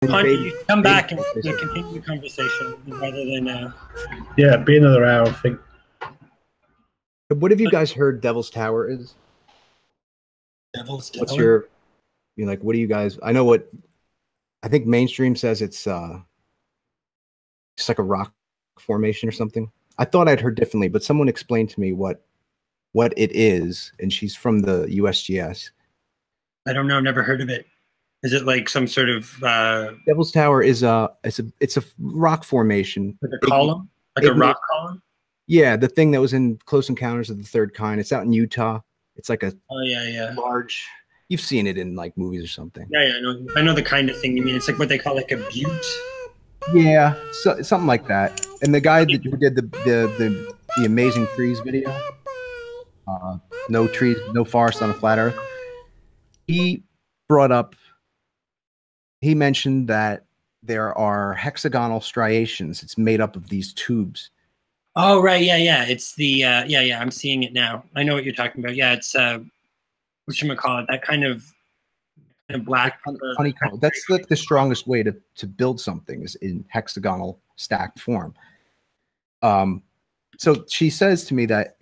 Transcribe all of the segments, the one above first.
You come back and we'll continue the conversation rather than. Yeah, be another hour, I think. What have you guys heard Devil's Tower is? Devil's Tower? What's your, like, what do you guys, I know what, I think mainstream says it's just like a rock formation or something. I thought I'd heard differently, but someone explained to me what it is, and she's from the USGS. I don't know, never heard of it. Is it like some sort of Devil's Tower is it's a rock formation. Like a column? Like a rock column? Yeah, the thing that was in Close Encounters of the Third Kind. It's out in Utah. It's like a large. You've seen it in like movies or something. Yeah, I know the kind of thing you mean. It's like what they call like a butte. Yeah, so something like that. And the guy who did the Amazing Trees video, No Trees, No Forest on a Flat Earth, he mentioned that there are hexagonal striations. It's made up of these tubes. Oh, right. Yeah. It's the, yeah. I'm seeing it now. I know what you're talking about. Yeah. It's, whatchamacallit, that kind of black. Honeycomb. That's like the strongest way to build something is in hexagonal stacked form. So she says to me that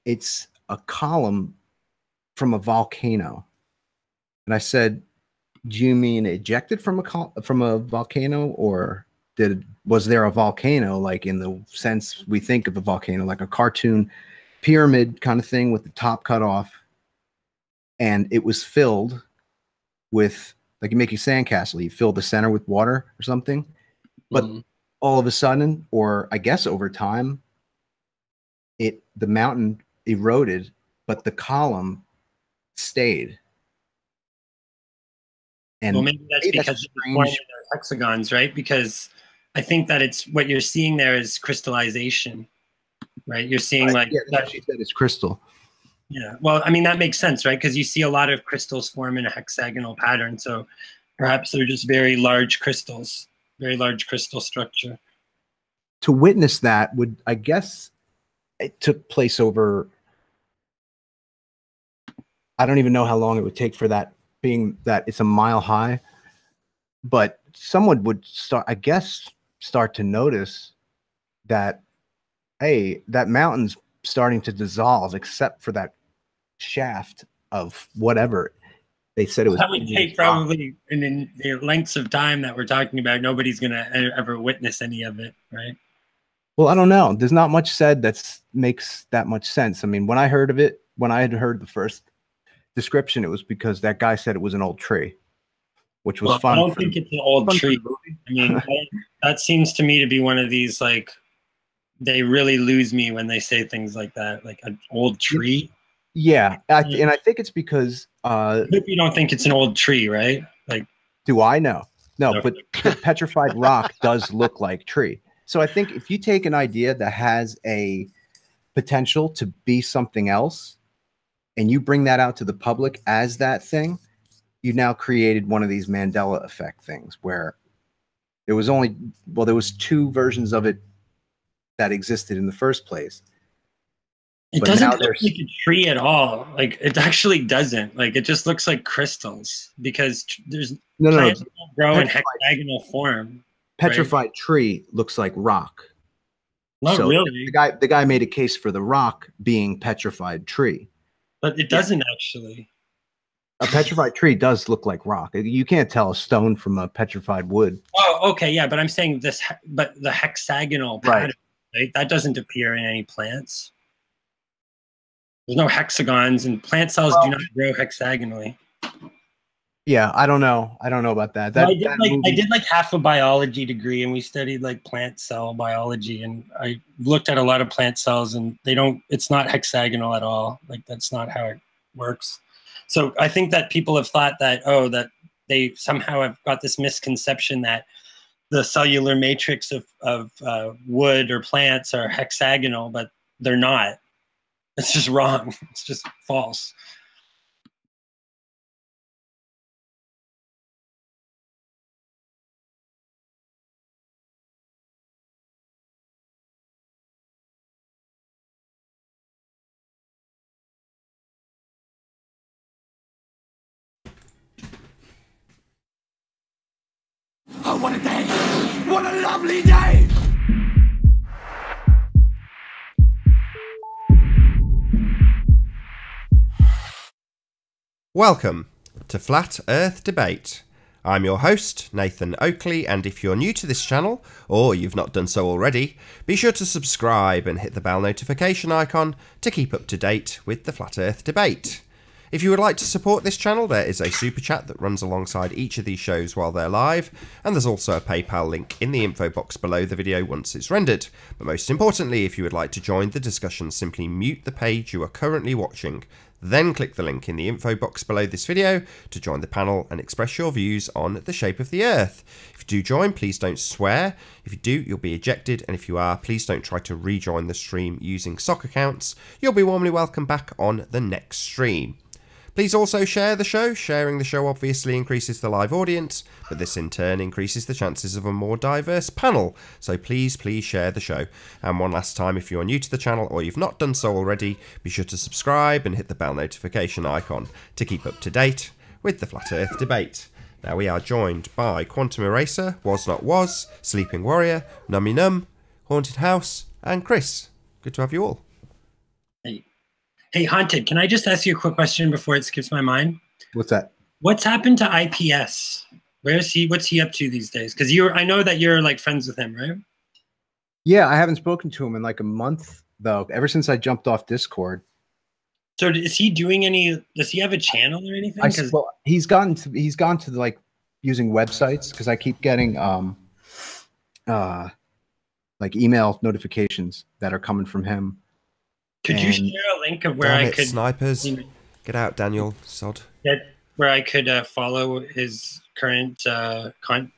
it's a column from a volcano. And I said, do you mean ejected from a volcano, or was there a volcano, like in the sense we think of a volcano, like a cartoon pyramid kind of thing with the top cut off, and it was filled with, like you make a sandcastle, you fill the center with water or something, but all of a sudden, or I guess over time, the mountain eroded, but the column stayed. And well, maybe that's because it's hexagons, right? Because I think that it's what you're seeing there is crystallization, right? You're seeing like that. She said it's crystal. Yeah. Well, I mean, that makes sense, right? Because you see a lot of crystals form in a hexagonal pattern. So perhaps they're just very large crystals, very large crystal structure. To witness that would, I guess, it took place over, I don't even know how long it would take for that, being that it's a mile high, but someone would start to notice that, hey, that mountain's starting to dissolve except for that shaft of whatever they said it was. That would take probably, and in the lengths of time that we're talking about, nobody's going to ever witness any of it, right? Well, I don't know. There's not much said that makes that much sense. I mean, when I heard of it, when I had heard the first description, it was because that guy said it was an old tree, which was fun. I don't think it's an old tree. I mean, that seems to me to be one of these, like, they really lose me when they say things like that, like an old tree. Yeah, and I think it's because I hope you don't think it's an old tree, right? Like, do I know? No, but the petrified rock does look like tree. So I think if you take an idea that has a potential to be something else, and you bring that out to the public as that thing, you now created one of these Mandela effect things where there was there was two versions of it that existed in the first place. It doesn't look like a tree at all. Like, it actually doesn't. Like, it just looks like crystals because there's plants that grow in hexagonal form. Petrified tree looks like rock. Not really. The guy made a case for the rock being petrified tree. But it doesn't actually. A petrified tree does look like rock. You can't tell a stone from a petrified wood. Oh, okay, yeah, but I'm saying this, but the hexagonal pattern, right? That doesn't appear in any plants. There's no hexagons, and plant cells do not grow hexagonally. Yeah, I don't know. I don't know about that. I did like half a biology degree, and we studied like plant cell biology, and I looked at a lot of plant cells, and it's not hexagonal at all. Like, that's not how it works. So I think that people have thought that, that they somehow have got this misconception that the cellular matrix of wood or plants are hexagonal, but they're not. It's just wrong. It's just false. what a day! What a lovely day! Welcome to Flat Earth Debate. I'm your host, Nathan Oakley, and if you're new to this channel, or you've not done so already, be sure to subscribe and hit the bell notification icon to keep up to date with the Flat Earth Debate. If you would like to support this channel, there is a super chat that runs alongside each of these shows while they're live, and there's also a PayPal link in the info box below the video once it's rendered. But most importantly, if you would like to join the discussion, simply mute the page you are currently watching. Then click the link in the info box below this video to join the panel and express your views on the shape of the Earth. If you do join, please don't swear. If you do, you'll be ejected, and if you are, please don't try to rejoin the stream using sock accounts. You'll be warmly welcome back on the next stream. Please also share the show. Sharing the show obviously increases the live audience, but this in turn increases the chances of a more diverse panel. So please share the show. And one last time, if you're new to the channel or you've not done so already, be sure to subscribe and hit the bell notification icon to keep up to date with the Flat Earth Debate. Now we are joined by Quantum Eraser, Was Not Was, Sleeping Warrior, Nummy Num, Haunted House, and Chris. Good to have you all. Hey, Haunted, can I just ask you a quick question before it skips my mind? What's that? What's happened to IPS? Where's he? What's he up to these days? Because I know that you're like friends with him, right? Yeah, I haven't spoken to him in like a month though. Ever since I jumped off Discord. So is he doing any? Does he have a channel or anything? Well, he's gone to like using websites because I keep getting like email notifications that are coming from him. Could you share a link of where I could snipers? Get out, Daniel Sod. Where I could follow his current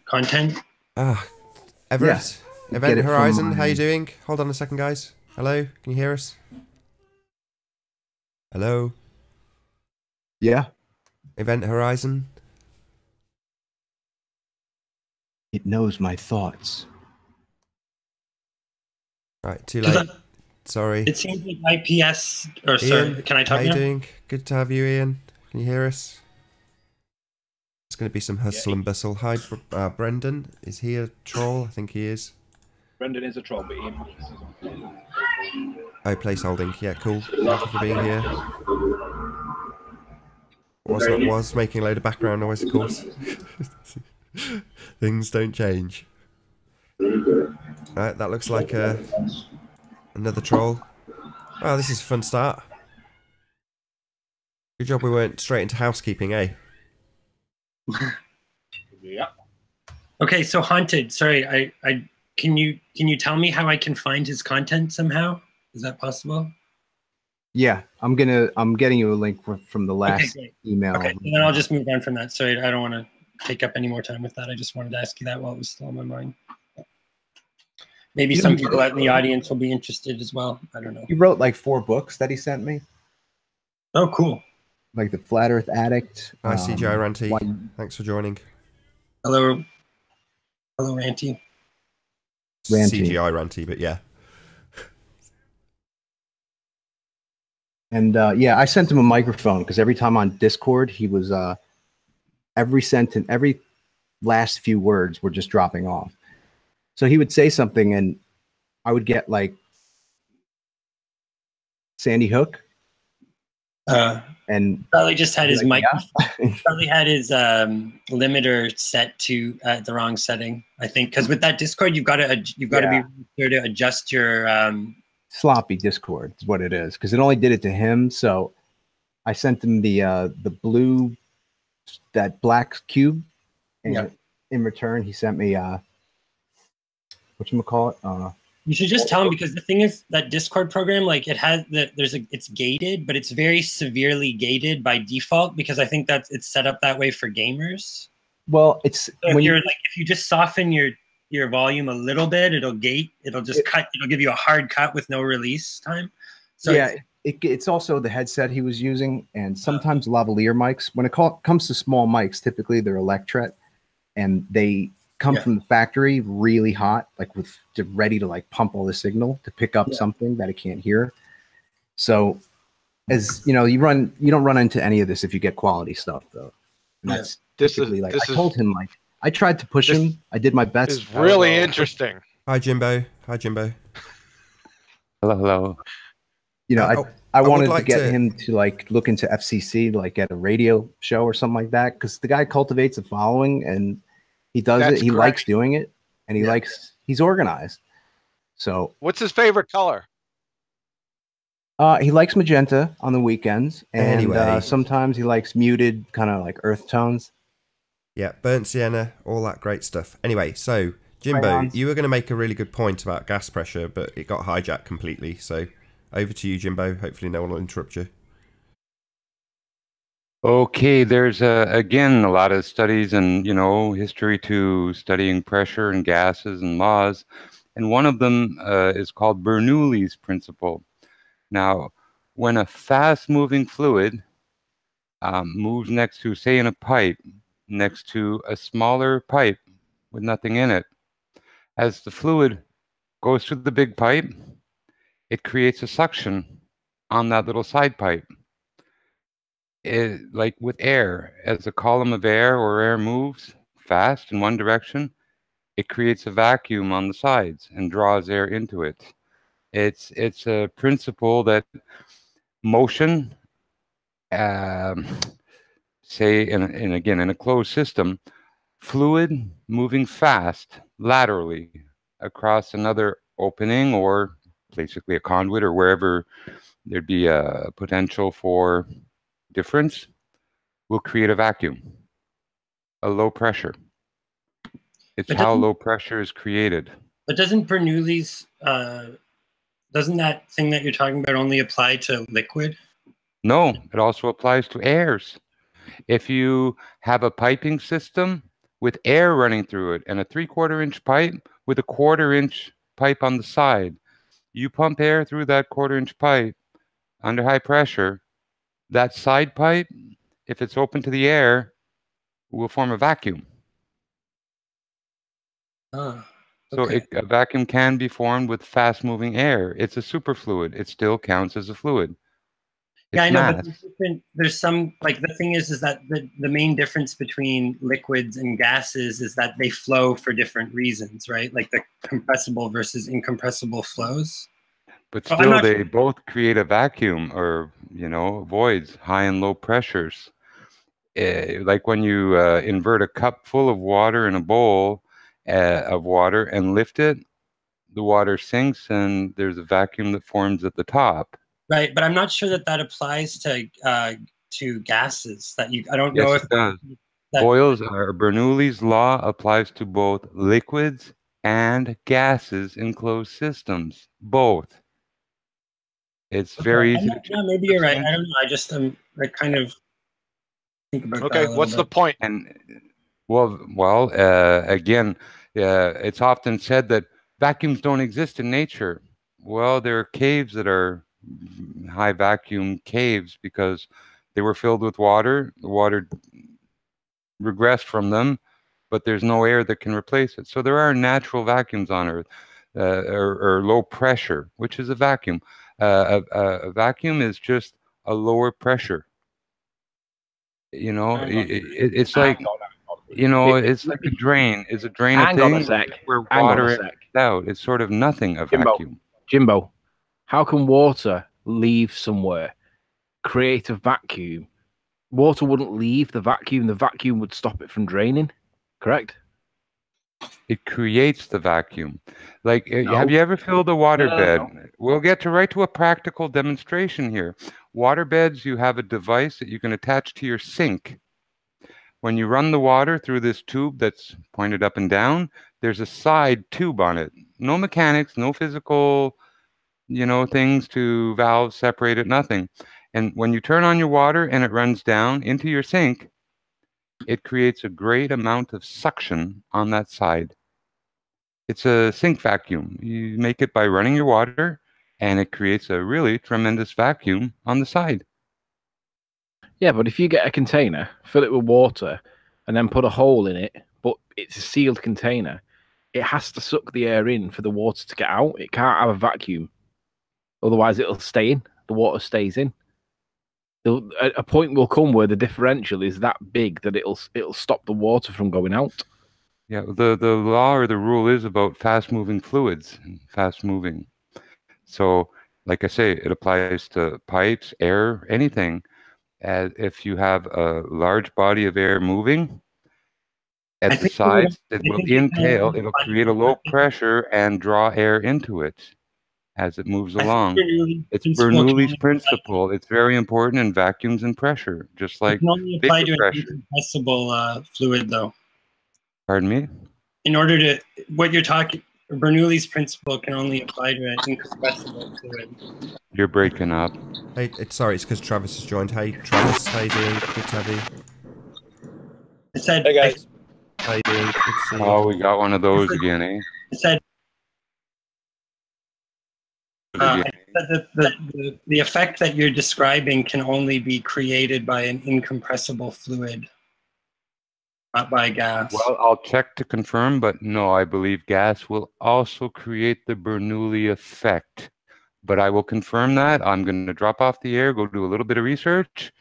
content? Everett, yeah. Event Horizon, how you doing? Hold on a second, guys. Hello, can you hear us? Hello? Yeah. Event Horizon? It knows my thoughts. Right, too late. Sorry. It seems like IPS, or Ian, sorry, can I talk now? How you doing? Good to have you, Ian. Can you hear us? It's going to be some hustle and bustle. Hi, Brendan. Is he a troll? I think he is. Brendan is a troll, but Ian. Oh, placeholding. Yeah, cool. Thank you for being here. Was making a load of background noise, of course. Things don't change. Right, that looks like another troll. Wow, this is a fun start. Good job we went straight into housekeeping, eh? Yeah. Okay, so Haunted, sorry, can you tell me how I can find his content somehow? Is that possible? Yeah, I'm getting you a link from the last email. Okay, and then I'll just move on from that. Sorry, I don't want to take up any more time with that. I just wanted to ask you that while it was still on my mind. Maybe some people out in the audience will be interested as well. I don't know. He wrote like 4 books that he sent me. Oh, cool. Like the Flat Earth Addict. Hi, CGI Ranty. Thanks for joining. Hello. Hello, Ranty. CGI Ranty, but yeah. And yeah, I sent him a microphone because every time on Discord, he was every sentence, every last few words were just dropping off. So he would say something and I would get like Sandy Hook. And probably just had his mic. Yeah. Probably had his limiter set to the wrong setting. I think because with that Discord, you've got to be sure to adjust your sloppy Discord is what it is because it only did it to him. So I sent him the blue, that black cube, and in return he sent me whatchamacallit? You should just tell him because the thing is that Discord program, like it has it's gated, but it's very severely gated by default because I think that it's set up that way for gamers. Well, it's so if you just soften your volume a little bit, it'll give you a hard cut with no release time. So yeah, it's also the headset he was using, and sometimes lavalier mics. When it comes to small mics, typically they're Electret, and they come from the factory really hot, like ready to like pump all the signal to pick up something that it can't hear. So as you know, you don't run into any of this if you get quality stuff though. And that's typically like I told him like I tried to push him. I did my best. It's really interesting. Hi, Jimbo. Hi, Jimbo. Hello, hello. You know, I would wanted like to get to- him to like look into FCC, like at a radio show or something like that, because the guy cultivates a following and he does That's it. He great. likes doing it, and he Yeah. likes. He's organized. So What's his favorite color? he likes magenta on the weekends, and Anyway. sometimes he likes muted, kind of like earth tones. Yeah, burnt sienna, all that great stuff. Anyway, so Jimbo, Crayons. you were going to make a really good point about gas pressure, but it got hijacked completely. So over to you, Jimbo. Hopefully no one will interrupt you. Okay, there's again a lot of studies and history to studying pressure and gases and laws, and one of them is called Bernoulli's principle. Now, when a fast-moving fluid moves next to, say, in a pipe, next to a smaller pipe with nothing in it, as the fluid goes through the big pipe, it creates a suction on that little side pipe. Like with air, as a column of air or air moves fast in one direction, it creates a vacuum on the sides and draws air into it. It's a principle that motion, say in a closed system, fluid moving fast laterally across another opening or basically a conduit or wherever there'd be a potential for difference, will create a vacuum, a low pressure. It's But how doesn't- low pressure is created. But doesn't Bernoulli's doesn't that thing that you're talking about only apply to liquid? No, it also applies to airs. If you have a piping system with air running through it and a 3/4 inch pipe with a 1/4 inch pipe on the side, you pump air through that 1/4 inch pipe under high pressure, that side pipe, if it's open to the air, will form a vacuum. Oh, So okay. a vacuum can be formed with fast-moving air. It's a superfluid. It still counts as a fluid. Yeah, I It's know, mass. but there's some, like, the thing is that the main difference between liquids and gases is that they flow for different reasons, right? Like the compressible versus incompressible flows. But Well, I'm still, not- they both create a vacuum or, voids, high and low pressures. Like when you invert a cup full of water in a bowl of water and lift it, the water sinks and there's a vacuum that forms at the top. Right, but I'm not sure that applies to gases. I don't know Yes, if it does. that- Bernoulli's law applies to both liquids and gases in closed systems. Both. It's very easy. No, maybe you're right. I don't know. I just I kind of think about that Okay, a little what's the bit. point? And again, it's often said that vacuums don't exist in nature. Well, there are caves that are high vacuum caves because they were filled with water. The water regressed from them, but there's no air that can replace it. So there are natural vacuums on Earth, or low pressure, which is a vacuum. A vacuum is just a lower pressure. It's like, it's like a drain. Is a drain a Hang on a thing? sec. Where Hang on a water sec. is out. It's sort of nothing, a Jimbo. vacuum. Jimbo, how can water leave somewhere, create a vacuum? Water wouldn't leave the vacuum would stop it from draining, correct? It creates the vacuum. Like, No. have you ever filled a water No. bed? We'll get right to a practical demonstration here. Water beds, you have a device that you can attach to your sink. When you run the water through this tube that's pointed up and down, there's a side tube on it. No mechanics, no physical, things to valves separate it, nothing. And when you turn on your water and it runs down into your sink, it creates a great amount of suction on that side. It's a sink vacuum. You make it by running your water, and it creates a really tremendous vacuum on the side. Yeah, but if you get a container, fill it with water, and then put a hole in it, but it's a sealed container, it has to suck the air in for the water to get out. It can't have a vacuum. Otherwise, it'll stay in. The water stays in. A point will come where the differential is that big that it'll stop the water from going out. Yeah, the law or the rule is about fast-moving fluids, fast-moving. So, like I say, it applies to pipes, air, anything. As if you have a large body of air moving I at the think sides, it I will think it can entail, only it'll apply create a low pressure and draw air into it as it moves I think along. Bernoulli's It's principle can Bernoulli's only principle. It's very important in vacuums and pressure, just it like can only apply vapor to an pressure. incompressible fluid, though. Pardon me? In order to what you're talking, Bernoulli's principle can only apply to an incompressible fluid. You're breaking up. Hey, sorry, it's because Travis has joined. Hey, Travis, how you doing? Good to have you. I said, Hey guys. How you doing? Good to see you. Oh, we got one of those again, eh? I said the effect that you're describing can only be created by an incompressible fluid, not by gas. Well, I'll check to confirm, but no, I believe gas will also create the Bernoulli effect. But I will confirm that. I'm going to drop off the air, go do a little bit of research,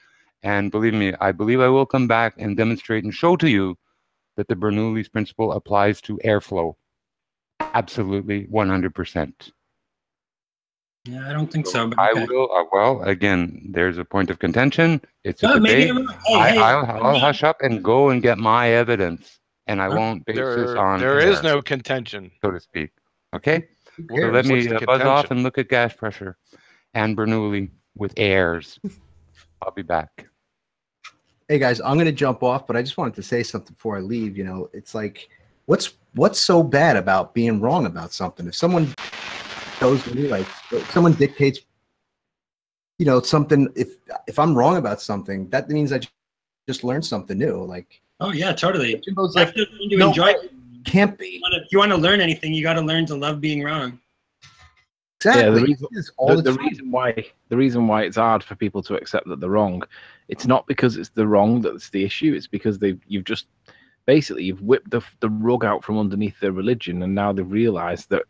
and believe me, I believe I will come back and demonstrate and show to you that the Bernoulli's principle applies to airflow. Absolutely, 100%. Yeah, I don't think so. But I okay. will. Well, again, there's a point of contention. It's a Oh, maybe debate. I'm wrong. Hey, I'll hush up and go and get my evidence, and I won't base this on There air, is no contention. so to speak. Okay. So cares? let me What's the buzz off contention? and look at gas pressure and Bernoulli with airs. I'll be back. Hey guys, I'm gonna jump off, but I just wanted to say something before I leave. You know, it's like, what's so bad about being wrong about something? If someone shows me, like, if someone dictates, you know, something. If I'm wrong about something, that means I just learned something new. Like, Oh yeah, totally. Jimbo's You like, have to learn to no enjoy way. it. Can't be If you want to learn anything, you got to learn to love being wrong. exactly. Yeah, the reason, It's all the time. reason why it's hard for people to accept that they're wrong, it's not because it's the wrong that's the issue. It's because you've just basically you've whipped the rug out from underneath their religion, and now they've realised that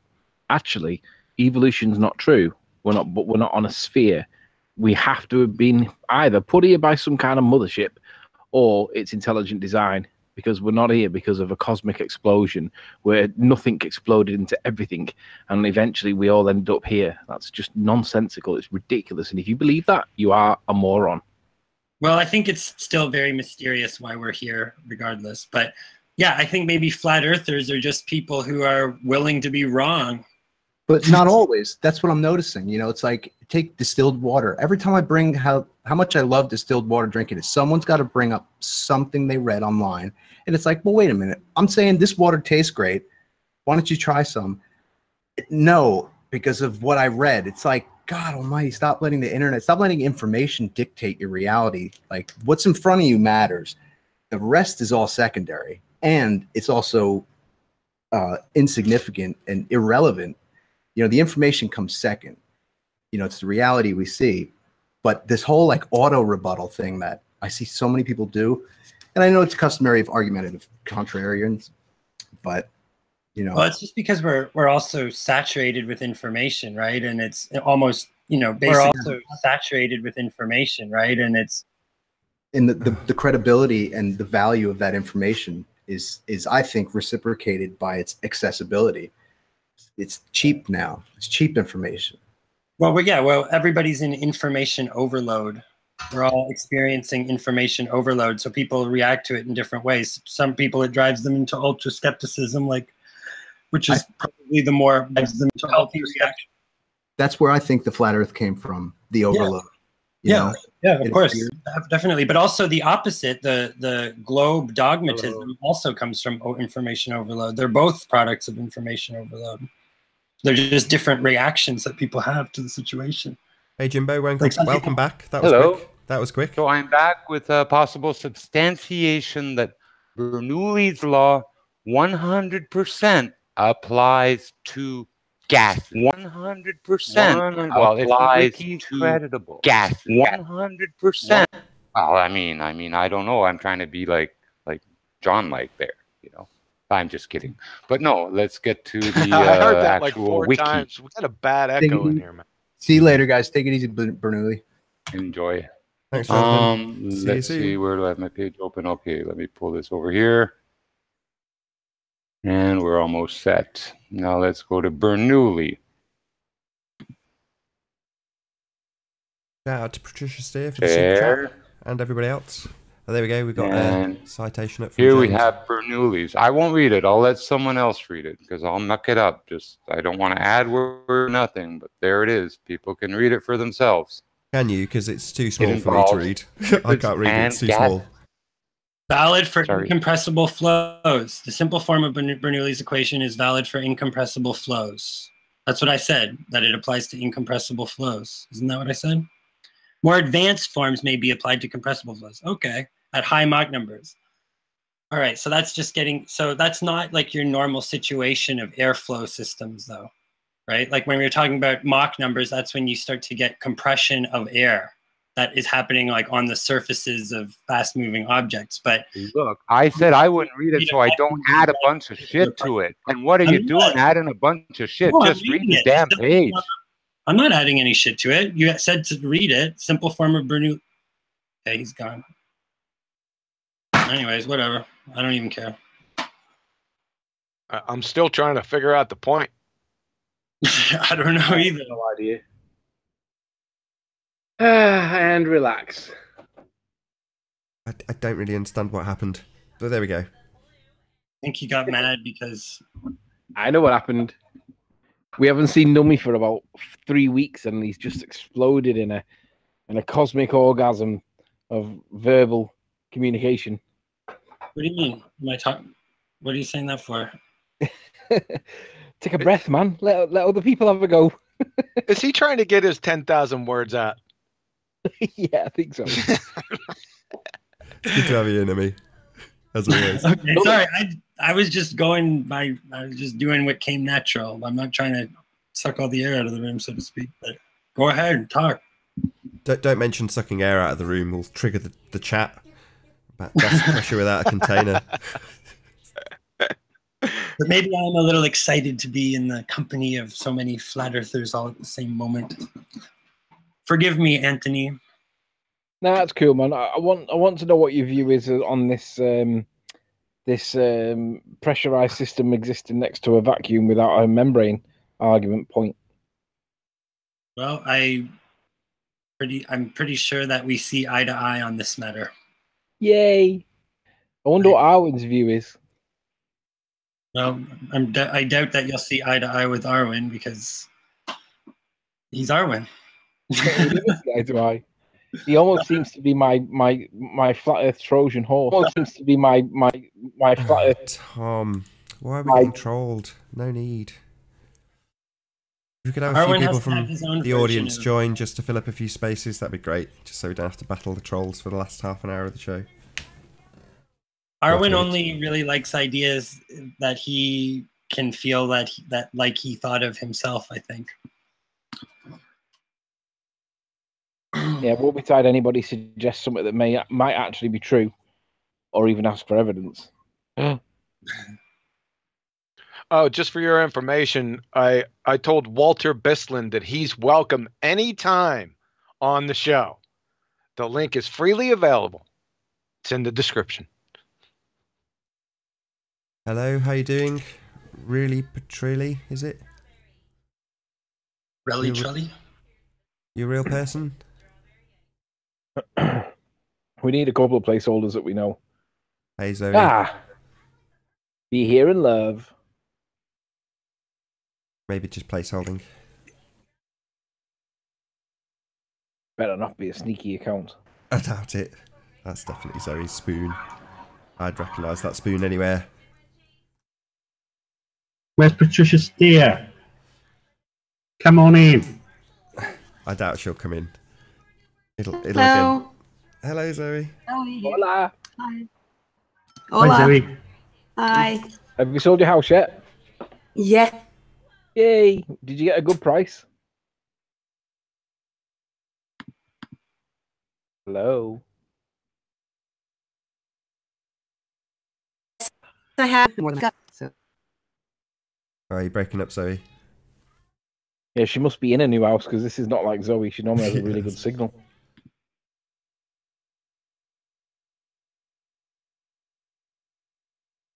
actually evolution's not true. We're not on a sphere. We have to have been either put here by some kind of mothership, or it's intelligent design. Because we're not here because of a cosmic explosion where nothing exploded into everything, and eventually we all end up here. That's just nonsensical. It's ridiculous. And if you believe that, you are a moron. Well, I think it's still very mysterious why we're here, regardless. But yeah, I think maybe flat earthers are just people who are willing to be wrong. But not always. That's what I'm noticing. You know, it's like, take distilled water. Every time I bring how much I love distilled water drinking it, someone's got to bring up something they read online. And it's like, well, wait a minute. I'm saying this water tastes great. Why don't you try some? No, because of what I read. It's like, God almighty, stop letting the internet, stop letting information dictate your reality. Like, what's in front of you matters. The rest is all secondary. And it's also insignificant and irrelevant. You know, the information comes second. You know, it's the reality we see. But this whole like auto rebuttal thing that I see so many people do, and I know it's customary of argumentative contrarians, but you know, Well, it's just because we're also saturated with information, right? And it's almost, you know, we're also saturated with information, right? And it's and the credibility and the value of that information is I think reciprocated by its accessibility. It's cheap now. It's cheap information. well, everybody's in information overload. We're all experiencing information overload, so people react to it in different ways. Some people, it drives them into ultra skepticism, which is probably the more drives them to healthy reaction. That's where I think the flat Earth came from. The overload. You know? Yeah, of course, definitely. But also the opposite, the globe dogmatism also comes from information overload. They're both products of information overload. They're just different reactions that people have to the situation. Hey, Jimbo, welcome back. That was Hello. quick. That was quick. So I'm back with a possible substantiation that Bernoulli's law 100% applies to gas. 100% applies to gas. 100%. Well, I mean, I don't know. I'm trying to be like John there, you know. I'm just kidding. But no, let's get to the I heard that like actual 4 wiki. times. We got a bad echo in here, man. See you later, guys. Take it easy, Bernoulli. Enjoy. Thanks, Jonathan. Let's see. Where do I have my page open? Okay, let me pull this over here. And we're almost set. Now let's go to Bernoulli. Shout out to Patricia Steer for the super chat and everybody else. Oh, there we go. We've got a citation up from Here James. we have Bernoulli's. I won't read it. I'll let someone else read it because I'll muck it up. I don't want to add word or nothing, but there it is. People can read it for themselves. Can you? Because it's too small for me to read. I can't read it. It's too small. Valid for incompressible flows. The simple form of Bernoulli's equation is valid for incompressible flows. That's what I said, that it applies to incompressible flows. Isn't that what I said? More advanced forms may be applied to compressible flows. Okay, at high Mach numbers. All right, so that's just getting, so that's not like your normal situation of airflow systems though, right? Like when we were talking about Mach numbers, that's when you start to get compression of air that is happening like on the surfaces of fast moving objects. But look, I said I wouldn't read it so I don't add a bunch of shit to it. And what are you doing adding a bunch of shit? Just read the damn page. I'm not adding any shit to it. You said to read it. Simple form of Bernoulli. Okay, he's gone. Anyways, whatever. I don't even care. I'm still trying to figure out the point. I don't know either. No idea. And relax. I don't really understand what happened. But there we go. I think he got mad because... I know what happened. We haven't seen Nummy for about 3 weeks, and he's just exploded in a cosmic orgasm of verbal communication. What do you mean? What are you saying that for? Take a breath, man. Let other people have a go. Is he trying to get his 10,000 words out? Yeah, I think so. It's good to have you in, me, as always. Okay, sorry, I was just going by. I was just doing what came natural. I'm not trying to suck all the air out of the room, so to speak. But go ahead and talk. Don't mention sucking air out of the room. Will trigger the chat. Gas pressure without a container. But maybe I'm a little excited to be in the company of so many flat earthers all at the same moment. Forgive me, Anthony. No, that's cool, man. I want to know what your view is on this pressurized system existing next to a vacuum without a membrane argument point. Well, I'm pretty sure that we see eye to eye on this matter. Yay! I wonder what Arwen's view is. Well, I doubt that you'll see eye to eye with Arwen because he's Arwen. Eye to eye. He almost seems to be my flat Earth Trojan horse. Almost seems to be my flat Earth. Tom, why are we getting trolled? No need. If we could have a few people from the audience join just to fill up a few spaces, that'd be great. Just so we don't have to battle the trolls for the last half an hour of the show. Arwen only really likes ideas that he can feel that like he thought of himself, I think. Yeah, we'll be tired anybody suggests something that might actually be true, or even ask for evidence. Oh, just for your information, I told Walter Bislin that he's welcome anytime on the show. The link is freely available. It's in the description. Hello, how you doing? Really, Patrilli, is it? Really, Trilly? You a real person? We need a couple of placeholders that we know. Hey, Zoe. Be here in love. Maybe just placeholding. Better not be a sneaky account. I doubt it. That's definitely Zoe's spoon. I'd recognise that spoon anywhere. Where's Patricia Steer? Come on in. I doubt she'll come in. It'll Hello. again. Hello, Zoe. Hola. Hi. Hi, Zoe. Hi. Have you sold your house yet? Yeah. Yay! Did you get a good price? Hello. I have more than so. Oh, are you breaking up, Zoe? Yeah, she must be in a new house because this is not like Zoe. She normally has a really good signal.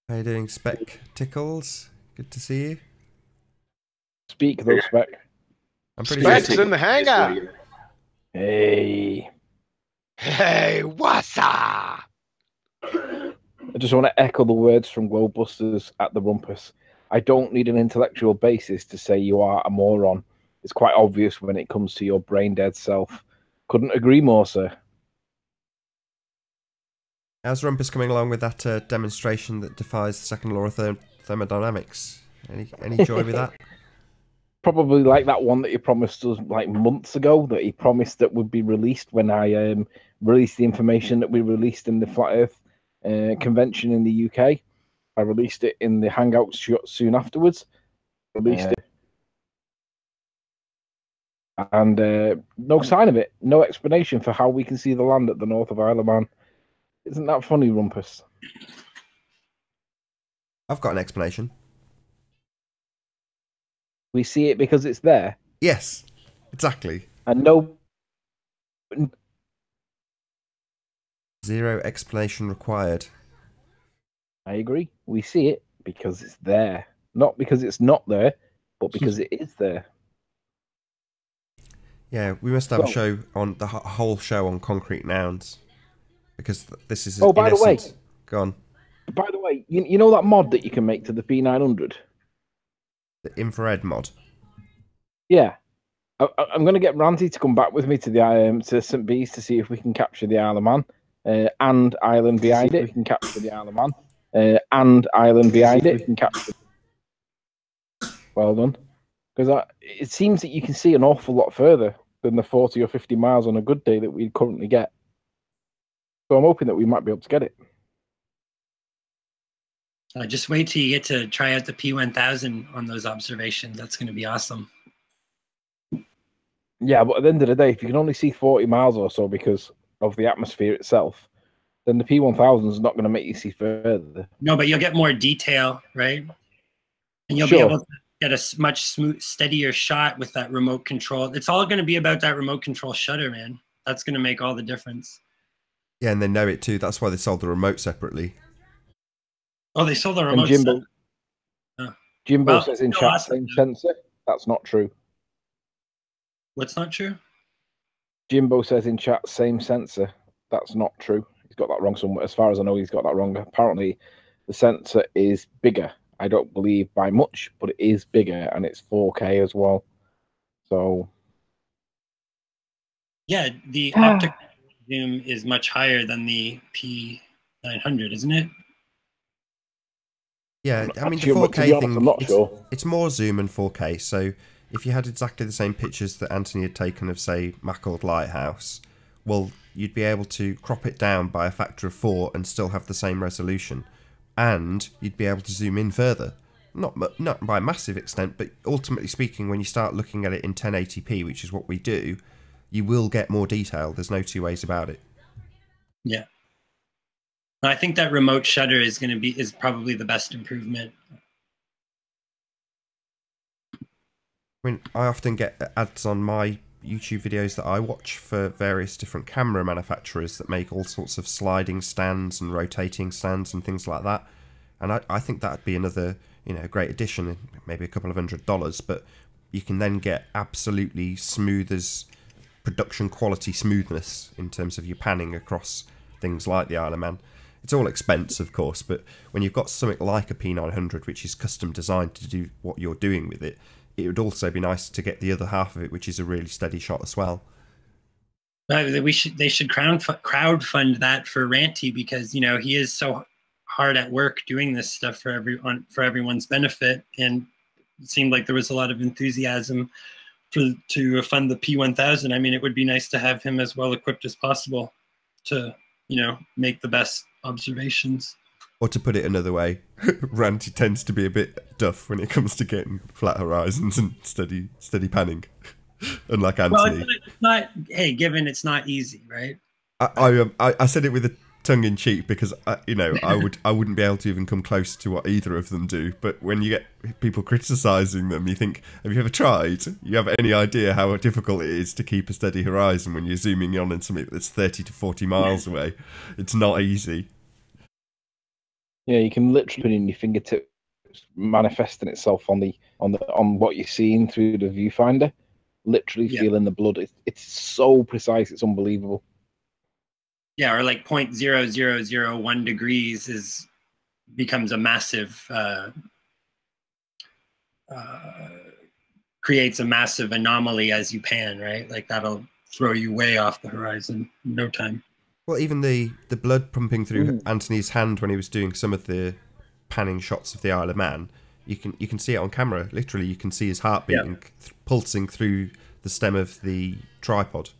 How you doing, Spectacles? Good to see you. Speak though, Spec. I'm pretty Specs sure. in the hangout. Hey. Hey, what's up? I just want to echo the words from Globebusters at the Rumpus. I don't need an intellectual basis to say you are a moron. It's quite obvious when it comes to your brain dead self. Couldn't agree more, sir. How's Rumpus coming along with that demonstration that defies the second law of thermodynamics? Any joy with that? Probably like that one that he promised us like months ago, that he promised that would be released when I released the information that we released in the Flat Earth convention in the UK. I released it in the Hangouts soon afterwards. Released it. And no sign of it. No explanation for how we can see the land at the north of Isle of Man. Isn't that funny, Rumpus? I've got an explanation. We see it because it's there. Yes, exactly. And no... Zero explanation required. I agree. We see it because it's there. Not because it's not there, but because it is there. Yeah, we must have a show on the whole show on concrete nouns. Because this is, by the way, go on. By the way, you know that mod that you can make to the P900? The infrared mod? Yeah. I'm going to get Ranty to come back with me to the to St. Bees to see if we can capture the Isle of Man and island behind it. We can capture the Isle of Man and island behind it. We can capture. Well done. Because it seems that you can see an awful lot further than the 40 or 50 miles on a good day that we currently get. So I'm hoping that we might be able to get it. Just wait till you get to try out the P1000 on those observations. That's going to be awesome. Yeah, but at the end of the day, if you can only see 40 miles or so because of the atmosphere itself, then the P1000 is not going to make you see further. No, but you'll get more detail, right? And you'll be able to get a much steadier shot with that remote control. It's all going to be about that remote control shutter, man. That's going to make all the difference. Yeah, and they know it too. That's why they sold the remote separately. Oh, they sold the remote. Jimbo says in chat, same sensor. That's not true. What's not true? Jimbo says in chat, same sensor. That's not true. He's got that wrong somewhere. As far as I know, he's got that wrong. Apparently, the sensor is bigger. I don't believe by much, but it is bigger, and it's 4K as well. So, yeah, the optical zoom is much higher than the P900, isn't it? Yeah, I mean, the 4K thing, it's more zoom and 4K, so if you had exactly the same pictures that Anthony had taken of, say, Mackilled Lighthouse, well, you'd be able to crop it down by a factor of 4 and still have the same resolution. And you'd be able to zoom in further. Not by a massive extent, but ultimately speaking, when you start looking at it in 1080p, which is what we do, you will get more detail. There's no two ways about it. Yeah. I think that remote shutter is probably the best improvement. I mean, I often get ads on my YouTube videos that I watch for various different camera manufacturers that make all sorts of sliding stands and rotating stands and things like that. And I think that'd be another, great addition, maybe a couple of $100, but you can then get absolutely smooth as production quality smoothness in terms of your panning across things like the Isle of Man. It's all expense, of course, but when you've got something like a P900, which is custom designed to do what you're doing with it, it would also be nice to get the other half of it, which is a really steady shot as well. They should crowdfund that for Ranty, because he is so hard at work doing this stuff for everyone's benefit, and it seemed like there was a lot of enthusiasm to fund the P1000. I mean, it would be nice to have him as well equipped as possible to make the best observations. Or to put it another way, Ranty tends to be a bit duff when it comes to getting flat horizons and steady panning, unlike Anthony. Well, it's not. Hey, given it's not easy, right? I said it with a tongue in cheek because I wouldn't be able to even come close to what either of them do. But when you get people criticising them, you think, have you ever tried? You have any idea how difficult it is to keep a steady horizon when you're zooming in on something that's 30 to 40 miles away? It's not easy. Yeah, you can literally put in your fingertips, manifesting itself on what you're seeing through the viewfinder. Literally feeling the blood. It's so precise. It's unbelievable. Yeah, or like 0.0001 degrees becomes a massive creates a massive anomaly as you pan, right? Like that'll throw you way off the horizon in no time. Well, even the blood pumping through Anthony's hand when he was doing some of the panning shots of the Isle of Man, you can see it on camera. Literally, you can see his heart beating, pulsing through the stem of the tripod.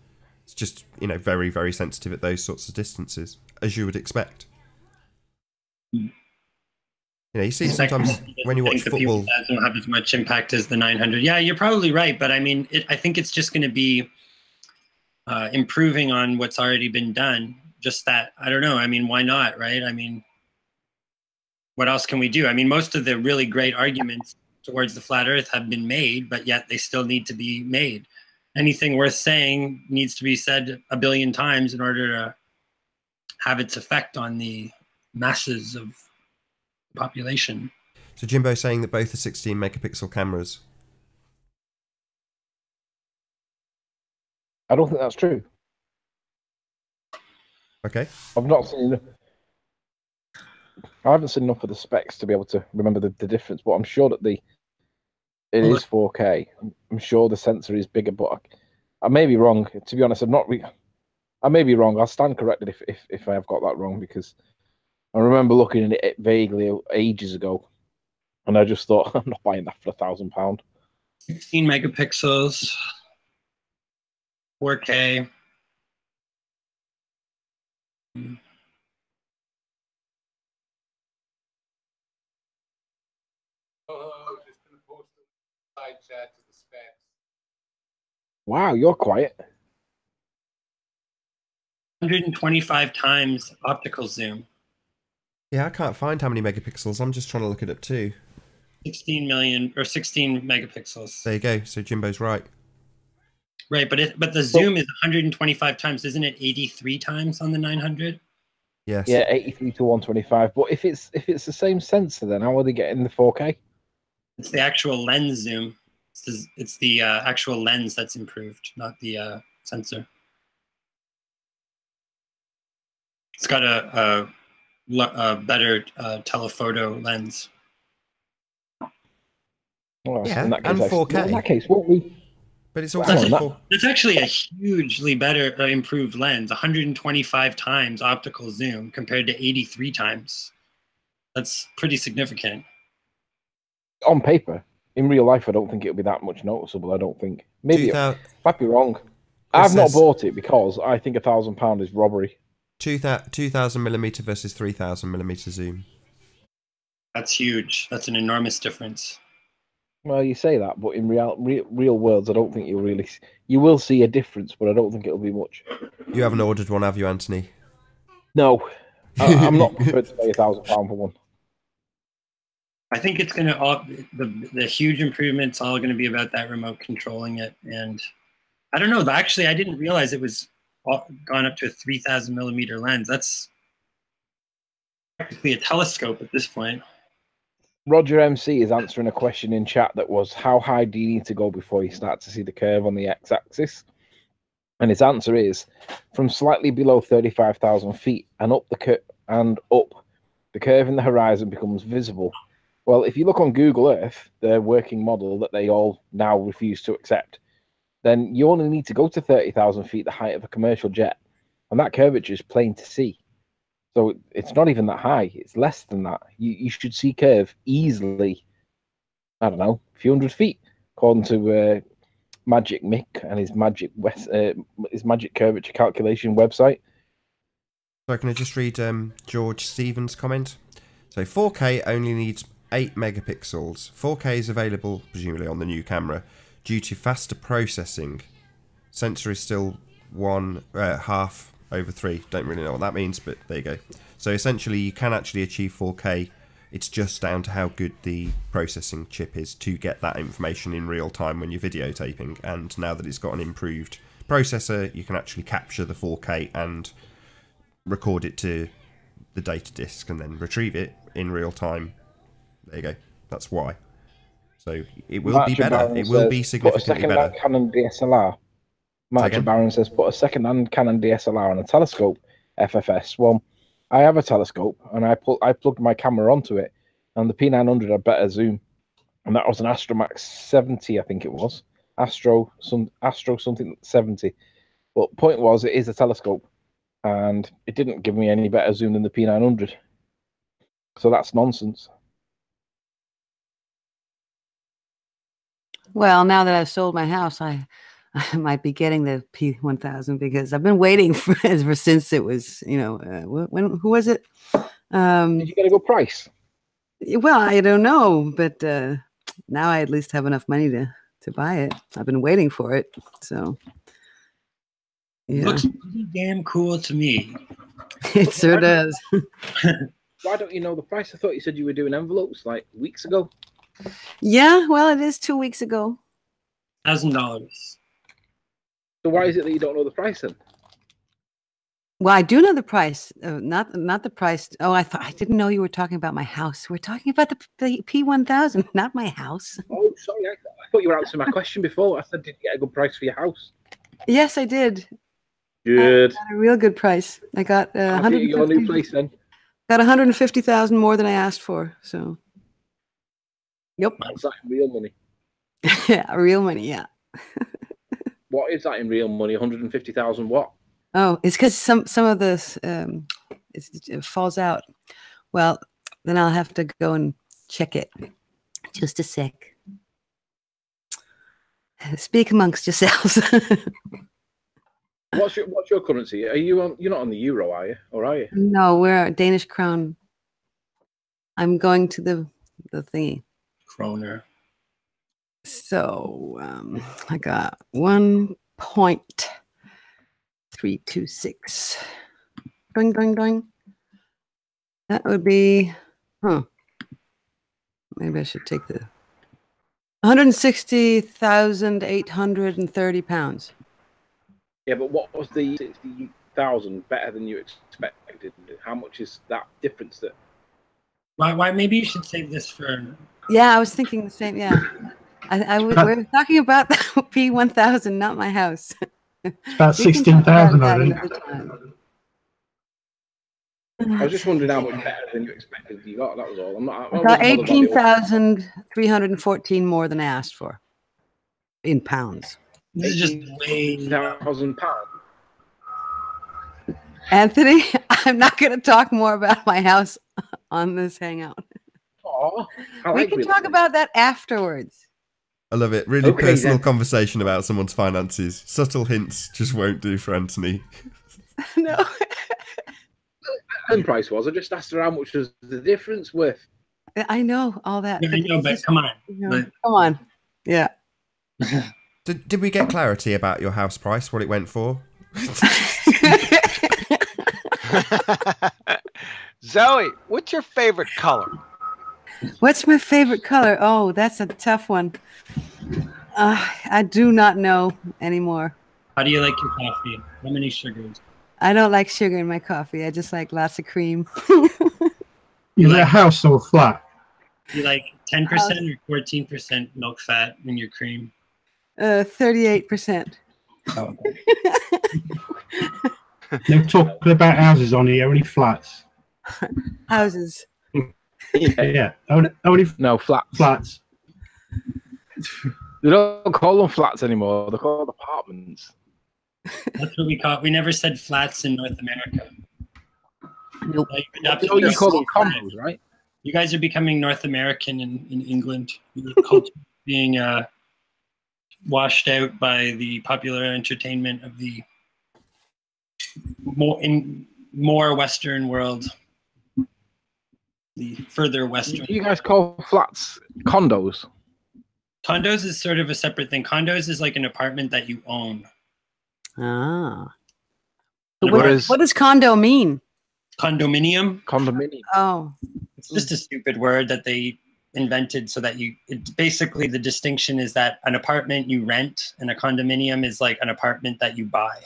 It's just, you know, very, very sensitive at those sorts of distances, as you would expect. You know, you see sometimes when you watch football, that don't have as much impact as the 900. Yeah, you're probably right, but I mean, I think it's just going to be improving on what's already been done. Just that, I don't know. I mean, why not, right? I mean, what else can we do? I mean, most of the really great arguments towards the flat Earth have been made, but yet they still need to be made. Anything worth saying needs to be said a billion times in order to have its effect on the masses of the population. So Jimbo's saying that both are 16 megapixel cameras. I don't think that's true. Okay. I've not seen. I haven't seen enough of the specs to be able to remember the difference, but I'm sure that it is 4K. I'm sure the sensor is bigger, but I may be wrong. To be honest, I may be wrong. I'll stand corrected if I have got that wrong, because I remember looking at it vaguely ages ago, and I just thought, I'm not buying that for £1,000. 16 megapixels, 4K. Just gonna post the side chat to the specs. Wow, you're quiet. 125 times optical zoom. Yeah, I can't find how many megapixels. I'm just trying to look it up too. 16 million or 16 megapixels. There you go. So Jimbo's right. Right, but the zoom is 125 times, isn't it? 83 times on the 900. Yes. Yeah, 83 to 125. But if it's the same sensor, then how are they getting the 4K? It's the actual lens zoom. It's the actual lens that's improved, not the sensor. It's got a better telephoto lens. Well, Yeah, in that case, and 4K. Well, in that case, what we? But it's also It's actually a hugely better improved lens. 125 times optical zoom compared to 83 times. That's pretty significant. On paper, in real life, I don't think it'll be that much noticeable. I don't think. Maybe it might be wrong. I've not bought it because I think £1,000 is robbery. 2,000mm versus 3,000mm zoom. That's huge. That's an enormous difference. Well, you say that, but in real worlds, I don't think you will see a difference, but I don't think it'll be much. You haven't ordered one, have you, Anthony? No, I'm not prepared to pay £1,000 for one. I think it's going to the huge improvements all going to be about that remote controlling it, and I don't know. Actually, I didn't realize it was gone up to a 3,000mm lens. That's practically a telescope at this point. Roger MC is answering a question in chat that was, how high do you need to go before you start to see the curve on the x-axis? And his answer is, from slightly below 35,000 feet and up the curve in the horizon becomes visible. Well, if you look on Google Earth, their working model that they all now refuse to accept, then you only need to go to 30,000 feet, the height of a commercial jet, and that curvature is plain to see. So it's not even that high. It's less than that. You should see curve easily, I don't know, a few hundred feet, according to Magic Mick and his Magic Curvature Calculation website. So can I just read George Stevens' comment? So 4K only needs 8 megapixels. 4K is available, presumably on the new camera, due to faster processing. Sensor is still 1/2/3. Don't really know what that means, but there you go. So essentially you can actually achieve 4K. It's just down to how good the processing chip is to get that information in real time when you're videotaping. And now that it's got an improved processor, you can actually capture the 4K and record it to the data disk and then retrieve it in real time. There you go. That's why. So it will be better. It will be significantly better. Put a second-hand Canon DSLR. Marchant Baron says, put a second-hand Canon DSLR on a telescope FFS. Well, I have a telescope, and I plugged my camera onto it, and the P900 had better zoom, and that was an Astromax 70, I think it was. Astro something 70. But point was, it is a telescope, and it didn't give me any better zoom than the P900. So that's nonsense. Well, now that I've sold my house, I might be getting the P1000 because I've been waiting for ever since it was, you know, who was it? Did you get a good price? Well, I don't know, but now I at least have enough money to buy it. I've been waiting for it, so yeah. Looks pretty damn cool to me. It sure does. Why don't you know the price? I thought you said you were doing envelopes like weeks ago. Yeah, well, it is 2 weeks ago. $1,000. So why is it that you don't know the price then? Well, I do know the price. Not the price. Oh, I didn't know you were talking about my house. We're talking about the P1000, not my house. Oh, sorry. I thought you were answering my question before. I said, did you get a good price for your house? Yes, I did. Good. I got a real good price. I got your new place then. Got 150,000 more than I asked for. So, yep. What's that in real money? Yeah, real money. Yeah. What is that in real money? 150,000 what? Oh, it's because some of this it falls out. Well, then I'll have to go and check it. Just a sec. Speak amongst yourselves. What's your currency? You're not on the euro, are you? Or are you? No, we're Danish crown. I'm going to the thingy. Kroner. So I got 1.326. Doing, doing, doing. That would be, maybe I should take the 160,830 pounds. Yeah, but what was the 60,000 better than you expected? How much is that difference? That why? Maybe you should save this for. Yeah, I was thinking the same. Yeah, we're talking about the P1000, not my house. It's about 16,000, I think. I was just wondering how much better than you expected you got. That was all. I got 18,314 more than I asked for in pounds. This is just way £1,000. Anthony, I'm not going to talk more about my house on this hangout. Oh, we can talk about that afterwards. I love it. Really personal conversation about someone's finances. Subtle hints just won't do for Anthony. No. And price was. I just asked her how much was the difference with. I know all that. I know, but come on. Come on. Yeah. Did we get clarity about your house price, what it went for? Zoe, what's your favorite color? What's my favorite color? Oh, that's a tough one. I do not know anymore. How do you like your coffee? How many sugars? I don't like sugar in my coffee. I just like lots of cream. You like a house or a flat? You like 10% or 14% milk fat in your cream? 38%. Oh. They're talking about houses on here, only flats. Houses. Yeah. Only no flats. Flats. They don't call them flats anymore. They're called apartments. That's what we call it. We never said flats in North America. Nope. So you call them condos, right? You guys are becoming North American in England. Your culture being washed out by the popular entertainment of the more Western world. The further Western. Do you guys call flats condos? Condos is sort of a separate thing. Condos is like an apartment that you own. Ah. What does condo mean? Condominium. Condominium. Oh. It's just a stupid word that they invented so that basically the distinction is that an apartment you rent and a condominium is like an apartment that you buy.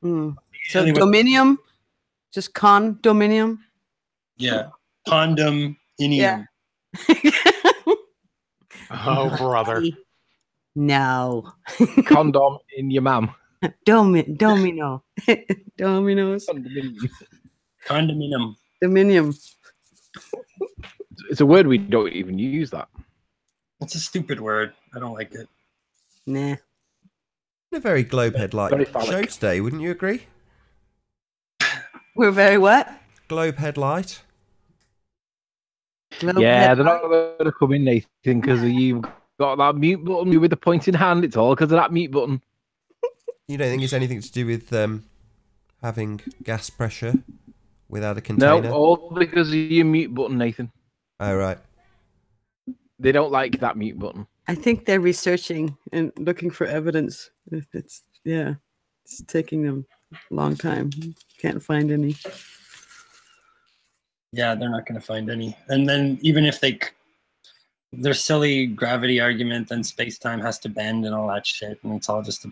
Mm. So dominium, just condominium? Yeah. Condom, Inium. Oh, brother. No. Condom in your mum. Domino. Dominoes. Condominium. Dominium. It's a word we don't even use. That. It's a stupid word. I don't like it. Nah. A very globe-head-like Very phallic. show today, wouldn't you agree? We're very what? Globe-head-light. Yeah, they're not going to come in, Nathan, because you've got that mute button with the pointing hand. It's all because of that mute button. You don't think it's anything to do with having gas pressure without a container? No, all because of your mute button, Nathan. Oh, right. They don't like that mute button. I think they're researching and looking for evidence. It's taking them a long time. Can't find any. Yeah, they're not going to find any. And then even if their silly gravity argument, then space-time has to bend and all that shit, and it's all just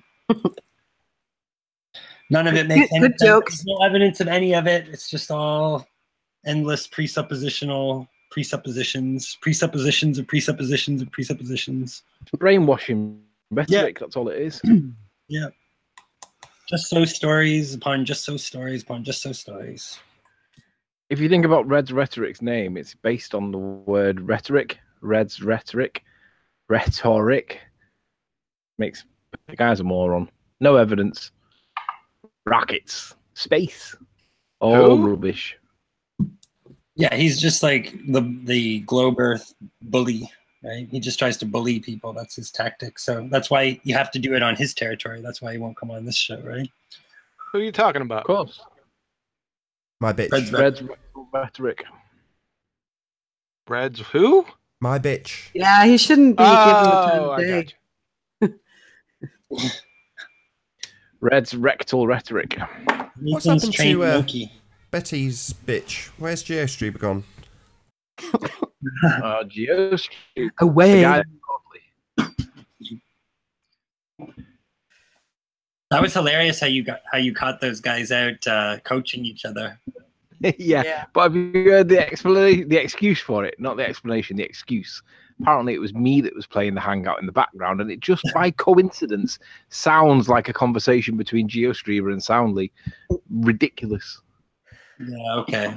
none of it makes any sense. Jokes. There's no evidence of any of it. It's just all endless presuppositions of presuppositions of presuppositions. Brainwashing rhetoric, that's all it is. Yeah. Just so stories upon just so stories upon just so stories. If you think about Red's rhetoric's name, it's based on the word rhetoric. Red's rhetoric. Rhetoric. Makes the guy's a moron. No evidence. Rockets. Space. All rubbish. Yeah, he's just like the globe earth bully, right? He just tries to bully people. That's his tactic. So that's why you have to do it on his territory. That's why he won't come on this show, right? Who are you talking about? Of course. My bitch. Red's rhetoric. Red's who? My bitch. Yeah, he shouldn't be given the time of day. Red's rectal rhetoric. What's happened to Betty's bitch? Where's GeoStreamer gone? GeoStreamer. Away. That was hilarious how you caught those guys out coaching each other. Yeah, but have you heard the excuse for it? Not the explanation, the excuse. Apparently, it was me that was playing the Hangout in the background, and it just by coincidence sounds like a conversation between GeoStreamer and Soundly. Ridiculous. Yeah. Okay.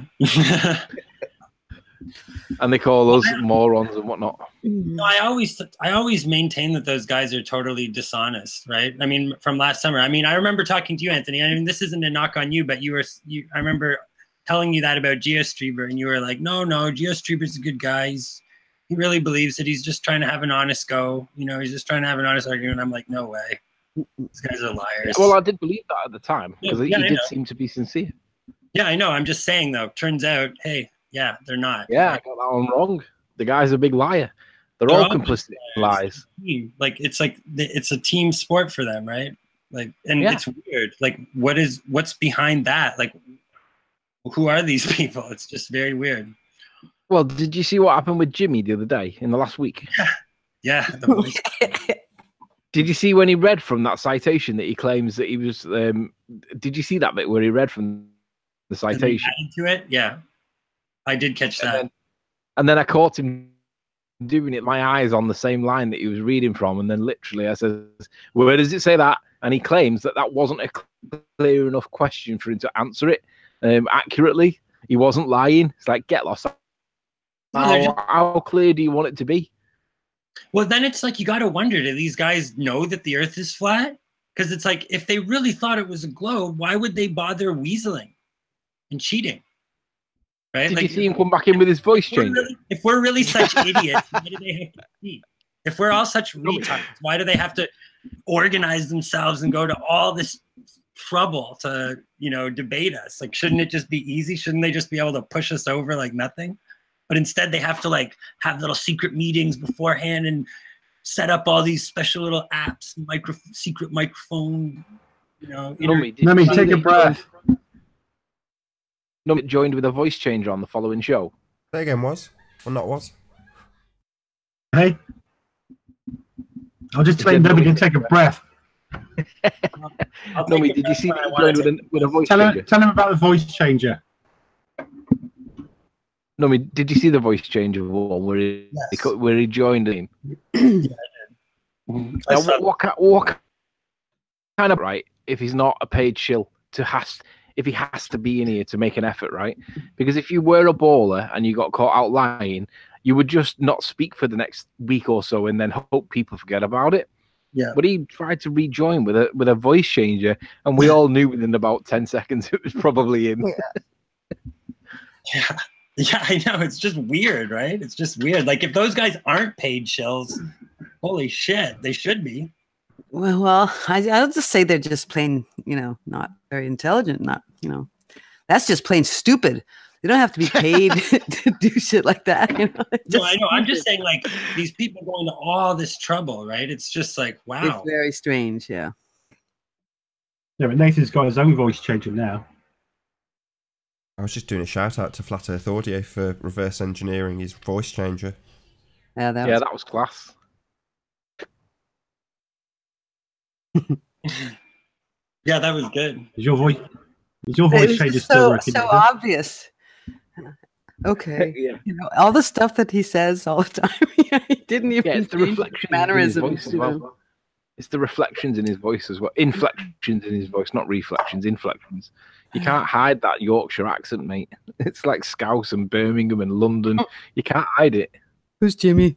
And they call us morons and whatnot. No, I always maintain that those guys are totally dishonest, right? I mean, from last summer. I mean, I remember talking to you, Anthony. I mean, this isn't a knock on you, but I remember telling you that about GeoStreamer, and you were like, no, GeoStreamer's a good guy. He really believes that he's just trying to have an honest go. You know, he's just trying to have an honest argument. I'm like, no way. These guys are liars. Well, I did believe that at the time because he did seem to be sincere. Yeah, I know. I'm just saying, though. Turns out, hey, yeah, they're not. Yeah, I got that one wrong. The guy's a big liar. They're all complicit in lies. Like it's a team sport for them, right? Like, and it's weird. Like, what's behind that? Like, who are these people? It's just very weird. Well, did you see what happened with Jimmy the other day in the last week? Yeah. Did you see when he read from that citation that he claims that he was? Did you see that bit where he read from the citation? Into it, yeah, I did catch that. And then I caught him doing it. My eyes on the same line that he was reading from, and then literally I says, well, "Where does it say that?" And he claims that wasn't a clear enough question for him to answer it accurately. He wasn't lying. It's like, get lost. How clear do you want it to be? Well, then it's like you got to wonder, do these guys know that the earth is flat? Because it's like, if they really thought it was a globe, why would they bother weaseling and cheating? Right? Did you see him come back in with his voice change? If we're really such idiots, why do they have to cheat? If we're all such retards, why do they have to organize themselves and go to all this trouble to, debate us? Like, shouldn't it just be easy? Shouldn't they just be able to push us over like nothing? But instead, they have to have little secret meetings beforehand and set up all these special little apps, secret microphone. Let me take a breath. No, joined with a voice changer on the following show. Say again, was or not was? Hey, I'll just tell nobody can take a breath. Did you see that joined with a voice changer? Tell him about the voice changer. No, I mean, did you see the voice changer one where he joined him? Yeah, I Now, saw what kind of right if he's not a paid shill if he has to be in here to make an effort, right? Because if you were a baller and you got caught out lying, you would just not speak for the next week or so and then hope people forget about it. Yeah. But he tried to rejoin with a voice changer, and we all knew within about 10 seconds it was probably him. Yeah. Yeah, I know. It's just weird, right? It's just weird. Like, if those guys aren't paid shills, holy shit, they should be. Well, I'll just say they're just plain, not very intelligent. Not, that's just plain stupid. They don't have to be paid to do shit like that. No, I know. I'm just saying, like, these people going to all this trouble, right? It's just like, wow. It's very strange, yeah. Yeah, but Nathan's got his own voice changer now. I was just doing a shout out to Flat Earth Audio for reverse engineering his voice changer. Yeah, that was class. Yeah, that was good. Is your voice changer still working? So obvious. Okay. Yeah. All the stuff that he says all the time. He didn't even it's the reflection mannerisms. Well. It's the reflections in his voice as well. Inflections in his voice, not reflections, inflections. You can't hide that Yorkshire accent, mate. It's like Scouse and Birmingham and London. You can't hide it. Who's Jimmy?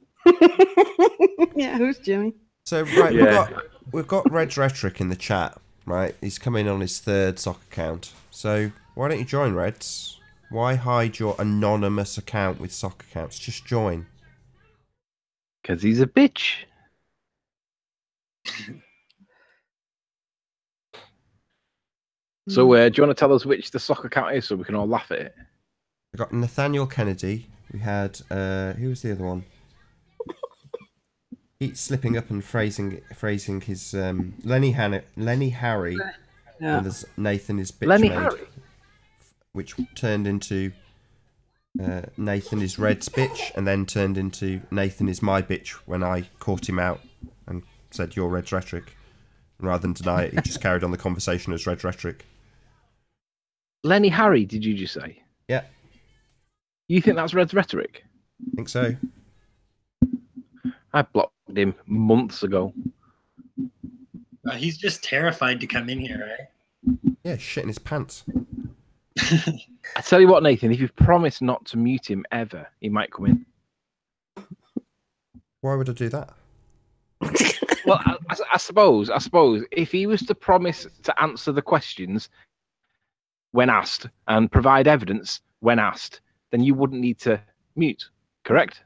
Yeah, who's Jimmy? So right, we've got Red's Rhetoric in the chat, right? He's coming on his 3rd sock account. So why don't you join, Reds? Why hide your anonymous account with sock accounts? Just join. Because he's a bitch. So, do you want to tell us which the sock account is so we can all laugh at it? We got Nathaniel Kennedy. We had who was the other one? He's slipping up and phrasing his Lenny Harry. Yeah. And there's Nathan is bitch Lenny made, Harry, which turned into Nathan is Red's bitch, and then turned into Nathan is my bitch when I caught him out and said you're Red's Rhetoric. Rather than deny it, he just carried on the conversation as Red's Rhetoric. Lenny Harry, did you just say? Yeah. You think that's Red's Rhetoric? I think so. I blocked him months ago. He's just terrified to come in here, right? Yeah, shit in his pants. I tell you what, Nathan, if you promise not to mute him ever, he might come in. Why would I do that? Well, I suppose if he was to promise to answer the questions when asked and provide evidence when asked, then you wouldn't need to mute, correct?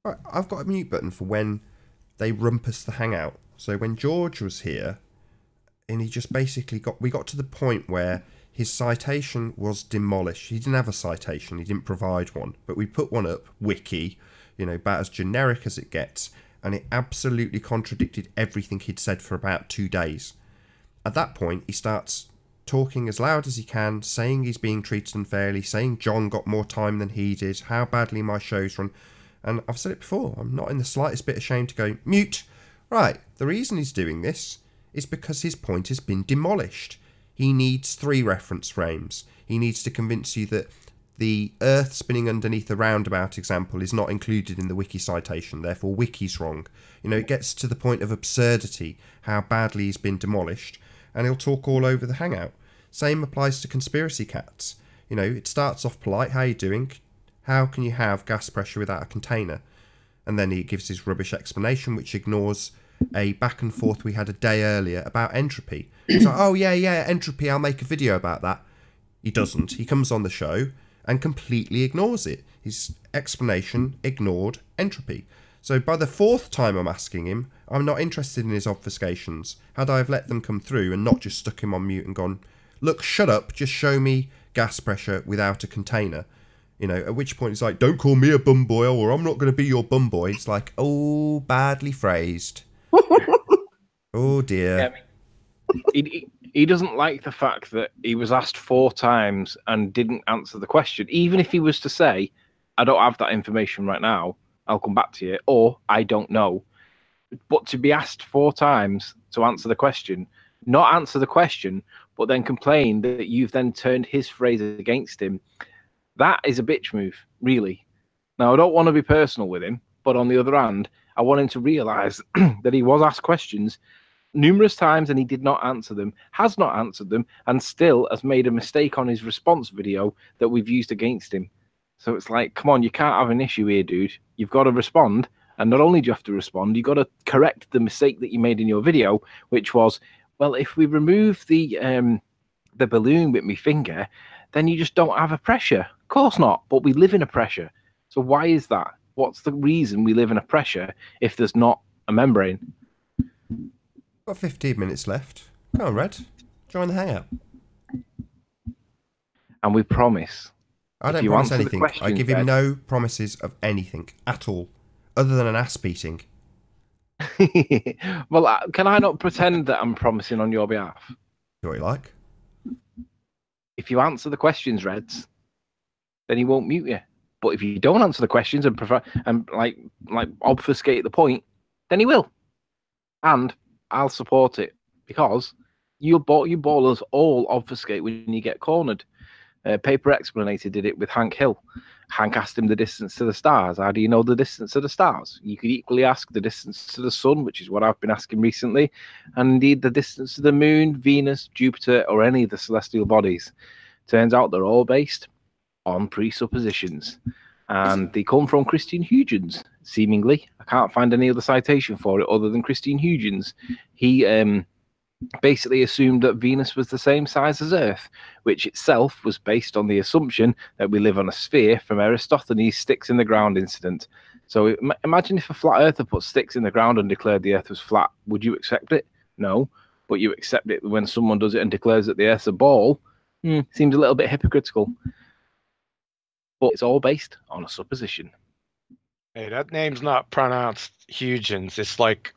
Right, I've got a mute button for when they rumpus the hangout. So when George was here, and he just basically we got to the point where his citation was demolished. He didn't have a citation, he didn't provide one, but we put one up, wiki, about as generic as it gets, and it absolutely contradicted everything he'd said for about 2 days. At that point, he starts talking as loud as he can, saying he's being treated unfairly, saying John got more time than he did, how badly my show's run. And I've said it before, I'm not in the slightest bit ashamed to go, mute. Right, the reason he's doing this is because his point has been demolished. He needs 3 reference frames. He needs to convince you that the Earth spinning underneath the roundabout example is not included in the wiki citation, therefore wiki's wrong. It gets to the point of absurdity, how badly he's been demolished, and he'll talk all over the hangout. Same applies to conspiracy cats. It starts off polite, how you doing? How can you have gas pressure without a container? And then he gives his rubbish explanation, which ignores a back and forth we had a day earlier about entropy. He's like, oh yeah, entropy, I'll make a video about that. He doesn't. He comes on the show and completely ignores it. His explanation ignored entropy. So by the 4th time I'm asking him, I'm not interested in his obfuscations. Had I have let them come through and not just stuck him on mute and gone, look, shut up, just show me gas pressure without a container. At which point it's like, don't call me a bum boy, or I'm not going to be your bum boy. It's like, oh, badly phrased. Oh dear. Yeah, I mean, he doesn't like the fact that he was asked 4 times and didn't answer the question. Even if he was to say, I don't have that information right now, I'll come back to you, or I don't know. But to be asked 4 times to answer the question, not answer the question, but then complain that you've then turned his phrase against him, that is a bitch move. really. Now, I don't want to be personal with him, but on the other hand, I want him to realise that he was asked questions numerous times and he did not answer them, has not answered them, and still has made a mistake on his response video that we've used against him. So it's like, come on, you can't have an issue here, dude. You've got to respond. And not only do you have to respond, you've got to correct the mistake that you made in your video, which was, well, if we remove the balloon with my finger, then you just don't have a pressure. Of course not, but we live in a pressure. So why is that? What's the reason we live in a pressure if there's not a membrane? Got 15 minutes left. Go on, Red. Join the hangout. And we promise. I don't promise anything. I give him no promises of anything at all, other than an ass beating. Well, can I not pretend that I'm promising on your behalf? Do what you like. If you answer the questions, Reds, then he won't mute you. But if you don't answer the questions and like obfuscate the point, then he will. And I'll support it because you ballers all obfuscate when you get cornered. Paper Explanator did it with Hank Hill. Hank asked him the distance to the stars. How do you know the distance to the stars? You could equally ask the distance to the sun, which is what I've been asking recently, and indeed the distance to the moon, Venus, Jupiter, or any of the celestial bodies. Turns out they're all based on presuppositions, and they come from Christian Huygens, seemingly. I can't find any other citation for it other than Christian Huygens. He basically assumed that Venus was the same size as Earth, which itself was based on the assumption that we live on a sphere from Aristophanes' sticks in the ground incident. So imagine if a flat earther put sticks in the ground and declared the Earth was flat. Would you accept it? No. But you accept it when someone does it and declares that the Earth's a ball. Seems a little bit hypocritical. But it's all based on a supposition. Hey, that name's not pronounced Huygens. It's like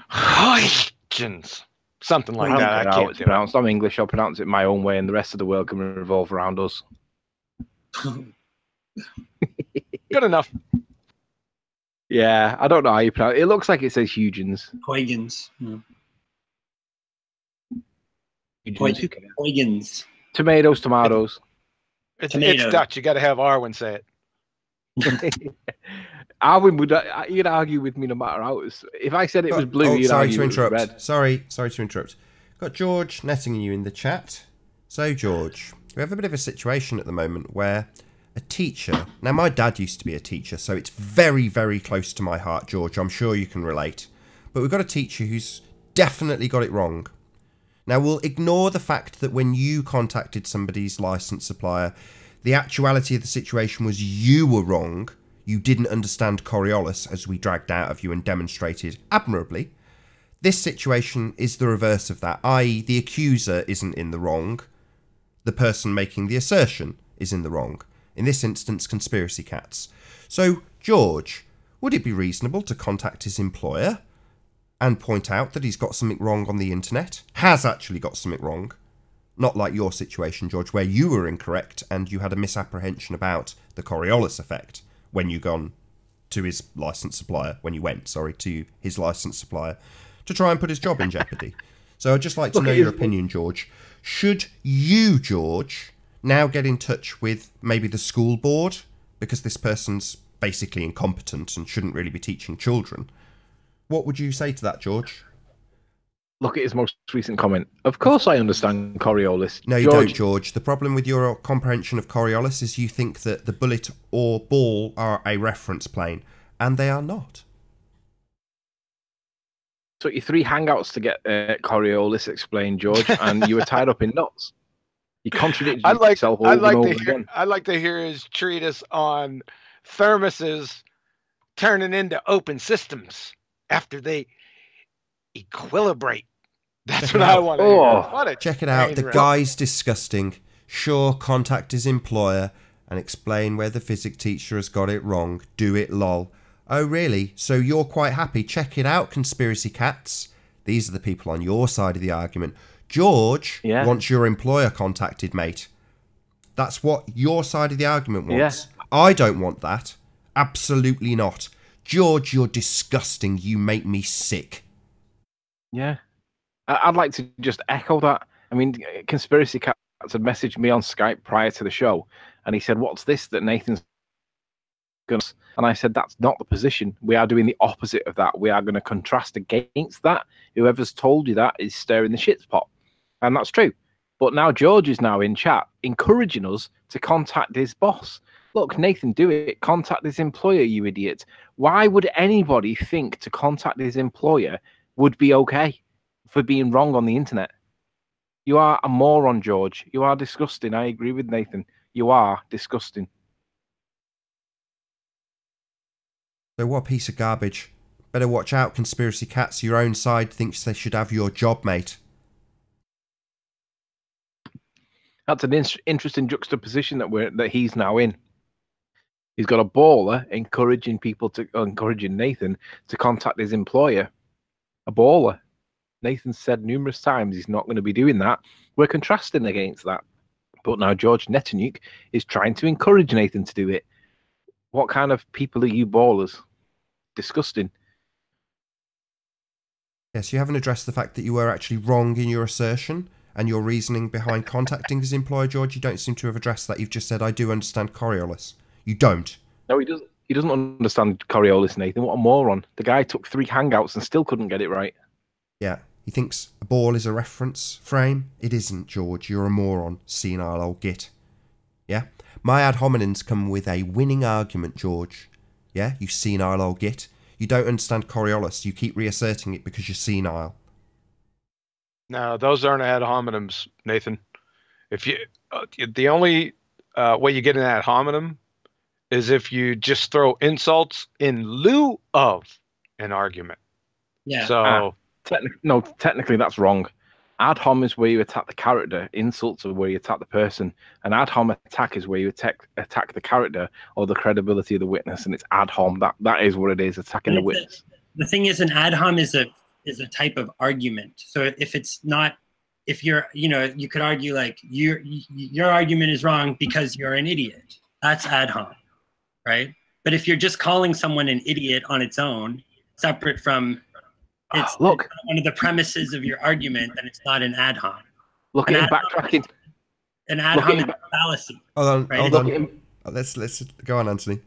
Huygens. Something like that. I can't it's pronounced. I'm English. I'll pronounce it my own way, and the rest of the world can revolve around us. Good enough. Yeah, I don't know how you pronounce it. It looks like it says Huygens. Huygens. Huygens. Tomatoes. It's Dutch. You got to have Arwen say it. Arwen you'd argue with me no matter how. If I said it was blue, you'd argue it was red. Sorry to interrupt. Got George netting you in the chat. So George, we have a bit of a situation at the moment where a teacher. Now my dad used to be a teacher, so it's very, very close to my heart, George. I'm sure you can relate. But we've got a teacher who's definitely got it wrong. Now, we'll ignore the fact that when you contacted somebody's license supplier, the actuality of the situation was you were wrong. You didn't understand Coriolis, as we dragged out of you and demonstrated admirably. This situation is the reverse of that, i.e. the accuser isn't in the wrong. The person making the assertion is in the wrong. In this instance, conspiracy cats. So, George, would it be reasonable to contact his employer and point out that he's got something wrong on the internet? Has actually got something wrong. Not like your situation, George, where you were incorrect and you had a misapprehension about the Coriolis effect when you gone to his license supplier, to his license supplier to try and put his job in jeopardy. So I'd just like to know your opinion, George. Should you, George, now get in touch with maybe the school board, because this person's basically incompetent and shouldn't really be teaching children? What would you say to that, George? Look at his most recent comment. Of course I understand Coriolis. No, you don't, George. The problem with your comprehension of Coriolis is you think that the bullet or ball are a reference plane, and they are not. Took you 3 hangouts to get Coriolis explained, George, and you were tied up in knots. You contradicted yourself over and over again. I'd like to hear his treatise on thermoses turning into open systems after they equilibrate. That's what I want to hear. Check it out. The guy's disgusting. Sure, contact his employer and explain where the physics teacher has got it wrong. Do it, lol. Oh, really? So you're quite happy? Check it out, conspiracy cats. These are the people on your side of the argument. George wants your employer contacted, mate. That's what your side of the argument wants. Yeah. I don't want that. Absolutely not. George, you're disgusting. You make me sick. Yeah. I'd like to just echo that. I mean, Conspiracy Cats had messaged me on Skype prior to the show, and he said, what's this that Nathan's And I said, that's not the position. We are doing the opposite of that. We are going to contrast against that. Whoever's told you that is stirring the shit pot. And that's true. But now George is now in chat encouraging us to contact his boss. Look, Nathan, do it. Contact his employer, you idiot. Why would anybody think to contact his employer would be okay for being wrong on the internet? You are a moron, George. You are disgusting. I agree with Nathan. You are disgusting. So what a piece of garbage. Better watch out, conspiracy cats. Your own side thinks they should have your job, mate. That's an interesting juxtaposition that he's now in. He's got a baller encouraging Nathan to contact his employer. A baller. Nathan said numerous times he's not going to be doing that. We're contrasting against that. But now George Netanyahu is trying to encourage Nathan to do it. What kind of people are you ballers? Disgusting. Yes, you haven't addressed the fact that you were actually wrong in your assertion and your reasoning behind contacting his employer, George. You don't seem to have addressed that. You've just said, I do understand Coriolis. You don't. No, he doesn't. He doesn't understand Coriolis, Nathan. What a moron. The guy took 3 hangouts and still couldn't get it right. Yeah, he thinks a ball is a reference frame. It isn't, George. You're a moron, senile old git. Yeah? My ad hominems come with a winning argument, George. Yeah, you senile old git. You don't understand Coriolis. You keep reasserting it because you're senile. No, those aren't ad hominems, Nathan. If you, the only way you get an ad hominem is if you just throw insults in lieu of an argument. Yeah. So technically that's wrong. Ad hom is where you attack the character. Insults are where you attack the person. An ad hom attack is where you attack the character or the credibility of the witness, and it's ad hom. That is what it is, attacking the witness. The thing is, an ad hom is a type of argument. So if it's not, if you're, you could argue like your argument is wrong because you're an idiot. That's ad hom, right? But if you're just calling someone an idiot on its own, separate from it's one of the premises of your argument, then it's not an ad hom. Look at him backtracking. An ad hom is a fallacy. Hold on, right? hold on. Let's go on, Anthony.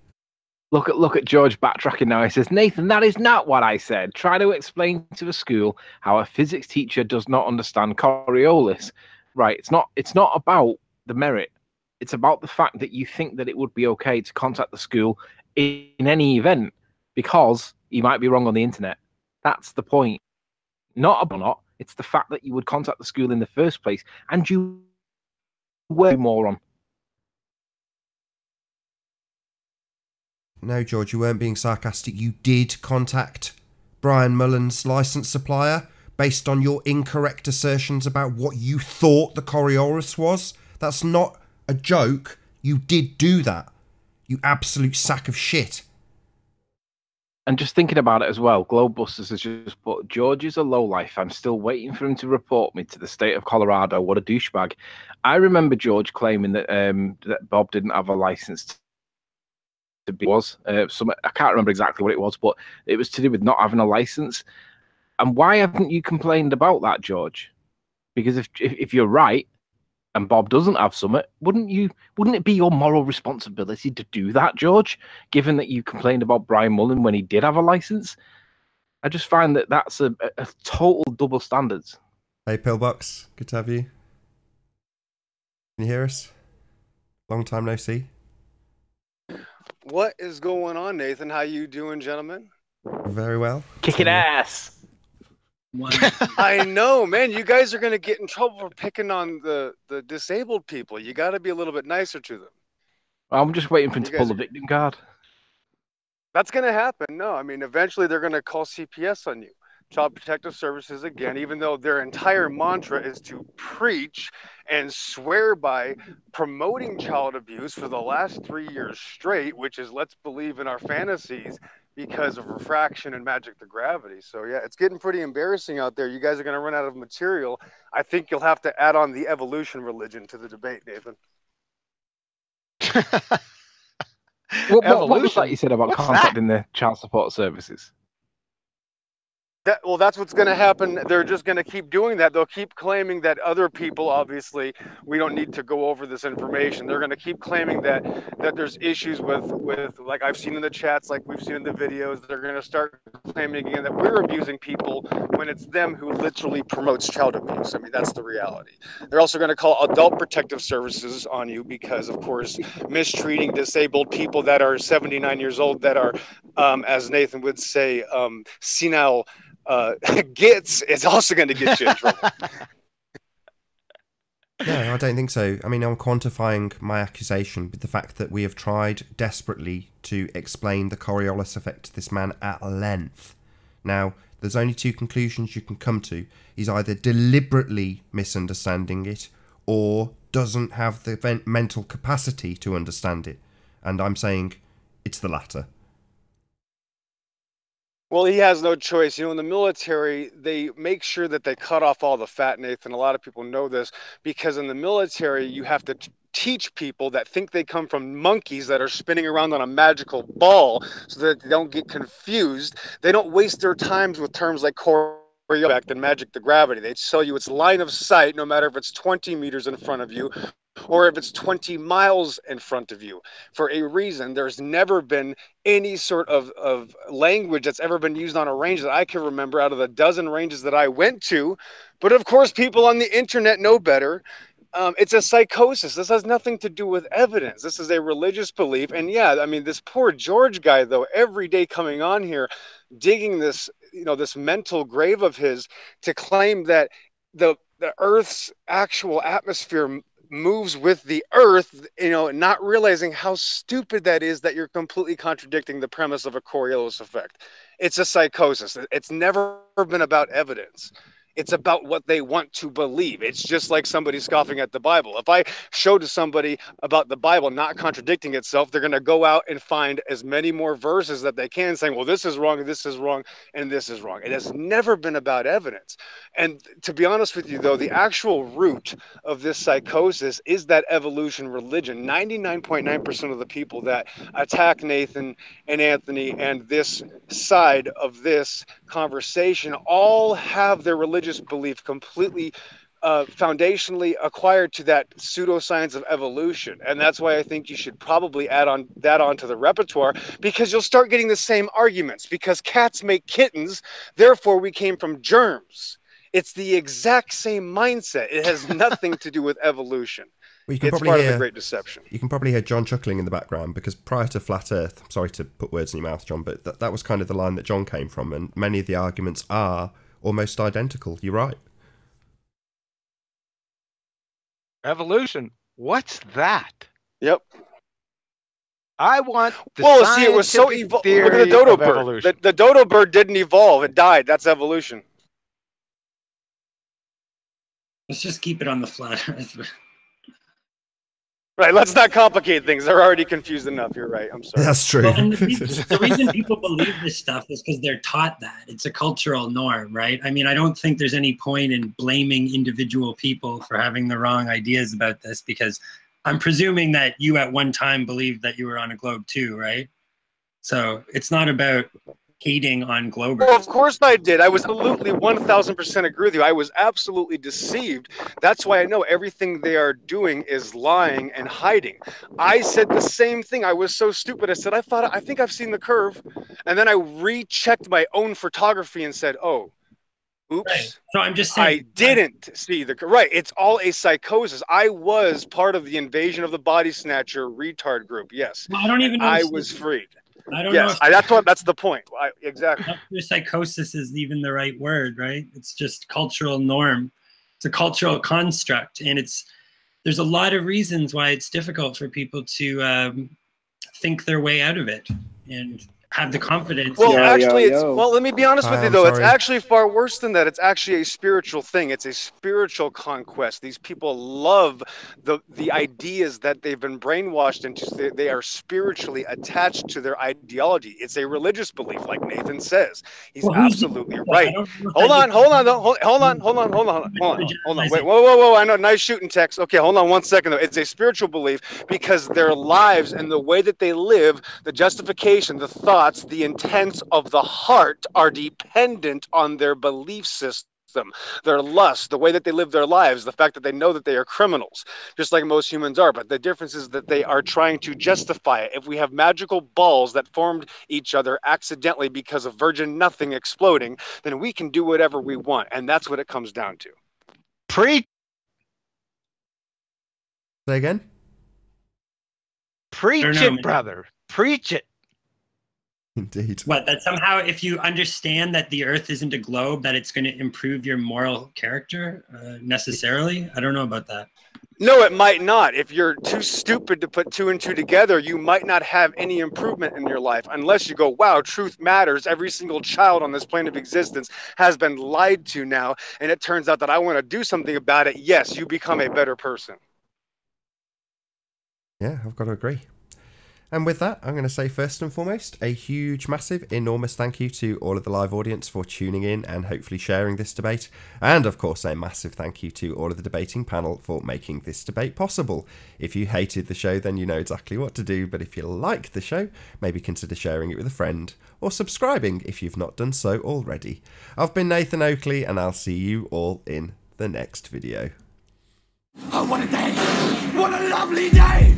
Look at George backtracking now. He says, Nathan, that is not what I said. Try to explain to a school how a physics teacher does not understand Coriolis. Right, it's not about the merit. It's about the fact that you think that it would be okay to contact the school in any event because you might be wrong on the internet. That's the point. Not about not. It's the fact that you would contact the school in the first place, and you were a moron. No, George, you weren't being sarcastic. You did contact Brian Mullen's license supplier based on your incorrect assertions about what you thought the Coriolis was. That's not a joke. You did do that. You absolute sack of shit. And just thinking about it as well, Globebusters has just put, George is a lowlife. I'm still waiting for him to report me to the state of Colorado. What a douchebag. I remember George claiming that that Bob didn't have a license to be, I can't remember exactly what it was, but it was to do with not having a license. And why haven't you complained about that, George? Because if you're right, and Bob doesn't have summit, wouldn't it be your moral responsibility to do that, George, given that you complained about Brian Mullen when he did have a license? I just find that that's a total double standards. Hey, Pillbox, good to have you. Can you hear us? Long time no see. What is going on, Nathan? How you doing, gentlemen? Very well. Kicking ass. I know, man. You guys are going to get in trouble for picking on the disabled people. You got to be a little bit nicer to them. I'm just waiting for him to pull the victim card. That's going to happen. No, I mean, eventually they're going to call CPS on you. Child Protective Services, again, even though their entire mantra is to preach and swear by promoting child abuse for the last 3 years straight, which is let's believe in our fantasies because of refraction and magic to gravity. So yeah, it's getting pretty embarrassing out there. You guys are going to run out of material. I think you'll have to add on the evolution religion to the debate, Nathan. What was that you said about contacting the child support services? That's what's going to happen. They're just going to keep doing that. They'll keep claiming that other people, obviously, we don't need to go over this information. They're going to keep claiming that there's issues with like I've seen in the chats, like we've seen in the videos. They're going to start claiming again that we're abusing people when it's them who literally promotes child abuse. I mean, that's the reality. They're also going to call adult protective services on you because, of course, mistreating disabled people that are 79 years old, that are, as Nathan would say, senile gets, is also going to get you in trouble. No, I don't think so. I mean, I'm quantifying my accusation with the fact that we have tried desperately to explain the Coriolis effect to this man at length. Now, there's only two conclusions you can come to. He's either deliberately misunderstanding it or doesn't have the mental capacity to understand it. And I'm saying it's the latter. Well, he has no choice. You know, in the military, they make sure that they cut off all the fat, Nathan. A lot of people know this because in the military, you have to teach people that think they come from monkeys that are spinning around on a magical ball so that they don't get confused. They don't waste their times with terms like choreographed and magic to gravity. They tell you it's line of sight, no matter if it's 20 meters in front of you or if it's 20 miles in front of you. For a reason, there's never been any sort of language that's ever been used on a range that I can remember out of the dozen ranges that I went to. But of course, people on the internet know better. It's a psychosis. This has nothing to do with evidence. This is a religious belief. And yeah, I mean, this poor George guy, though, every day coming on here, digging this, you know, this mental grave of his to claim that the Earth's actual atmosphere moves with the earth, you know, not realizing how stupid that is, that you're completely contradicting the premise of a Coriolis effect. It's a psychosis. It's never been about evidence. It's about what they want to believe. It's just like somebody scoffing at the Bible. If I show to somebody about the Bible not contradicting itself, they're going to go out and find as many more verses that they can saying, well, this is wrong, and this is wrong, and this is wrong. It has never been about evidence. And to be honest with you, though, the actual root of this psychosis is that evolution religion. 99.9% of the people that attack Nathan and Anthony and this side of this conversation all have their religious belief completely foundationally acquired to that pseudoscience of evolution. And that's why I think you should probably add on that onto the repertoire, because you'll start getting the same arguments. Because cats make kittens, therefore we came from germs. It's the exact same mindset. It has nothing to do with evolution. Well, it's part of the Great Deception. You can probably hear John chuckling in the background, because prior to Flat Earth, I'm sorry to put words in your mouth, John, but that was kind of the line that John came from, and many of the arguments are almost identical. You're right. Evolution? What's that? Yep. I want the see, it was so evolved. Look at the dodo bird. The dodo bird didn't evolve. It died. That's evolution. Let's just keep it on the flat earth. Right, let's not complicate things. They're already confused enough. You're right. I'm sorry. That's true. Well, and the reason people believe this stuff is because they're taught that. It's a cultural norm, right? I mean, I don't think there's any point in blaming individual people for having the wrong ideas about this, because I'm presuming that you at one time believed that you were on a globe too, right? So it's not about hating on globers. Well, of course I did. I was absolutely 1000% agree with you. I was absolutely deceived. That's why I know everything they are doing is lying and hiding. I said the same thing. I was so stupid. I said, I think I've seen the curve. And then I rechecked my own photography and said, oh, oops. Right. So I'm just saying, I didn't see the right. It's all a psychosis. I was part of the invasion of the body snatcher retard group. Yes. Well, I don't even know. I was freed. I don't know. That's the point. Exactly. Psychosis is even the right word, right? It's just cultural norm. It's a cultural construct, and there's a lot of reasons why it's difficult for people to think their way out of it and have the confidence. Well, well, let me be honest with you, though. It's actually far worse than that. It's actually a spiritual thing. It's a spiritual conquest. These people love the ideas that they've been brainwashed into. They are spiritually attached to their ideology. It's a religious belief, like Nathan says. He's absolutely right. Hold on. Wait, whoa. I know, nice shooting, Tex. Okay, hold on 1 second, though. It's a spiritual belief because their lives and the way that they live, the justification, the thought, thoughts, the intents of the heart are dependent on their belief system, their lust, the way that they live their lives, the fact that they know that they are criminals, just like most humans are. But the difference is that they are trying to justify it. If we have magical balls that formed each other accidentally because of virgin nothing exploding, then we can do whatever we want. And that's what it comes down to. Preach Say again? it, brother. Preach it. Indeed. What, that somehow if you understand that the earth isn't a globe, that it's going to improve your moral character necessarily? I don't know about that. No, it might not. If you're too stupid to put two and two together, you might not have any improvement in your life unless you go, wow, truth matters. Every single child on this plane of existence has been lied to now, and it turns out that I want to do something about it. Yes, you become a better person. Yeah, I've got to agree. And with that, I'm going to say first and foremost, a huge, massive, enormous thank you to all of the live audience for tuning in and hopefully sharing this debate. And of course, a massive thank you to all of the debating panel for making this debate possible. If you hated the show, then you know exactly what to do. But if you like the show, maybe consider sharing it with a friend or subscribing if you've not done so already. I've been Nathan Oakley, and I'll see you all in the next video. Oh, what a day! What a lovely day!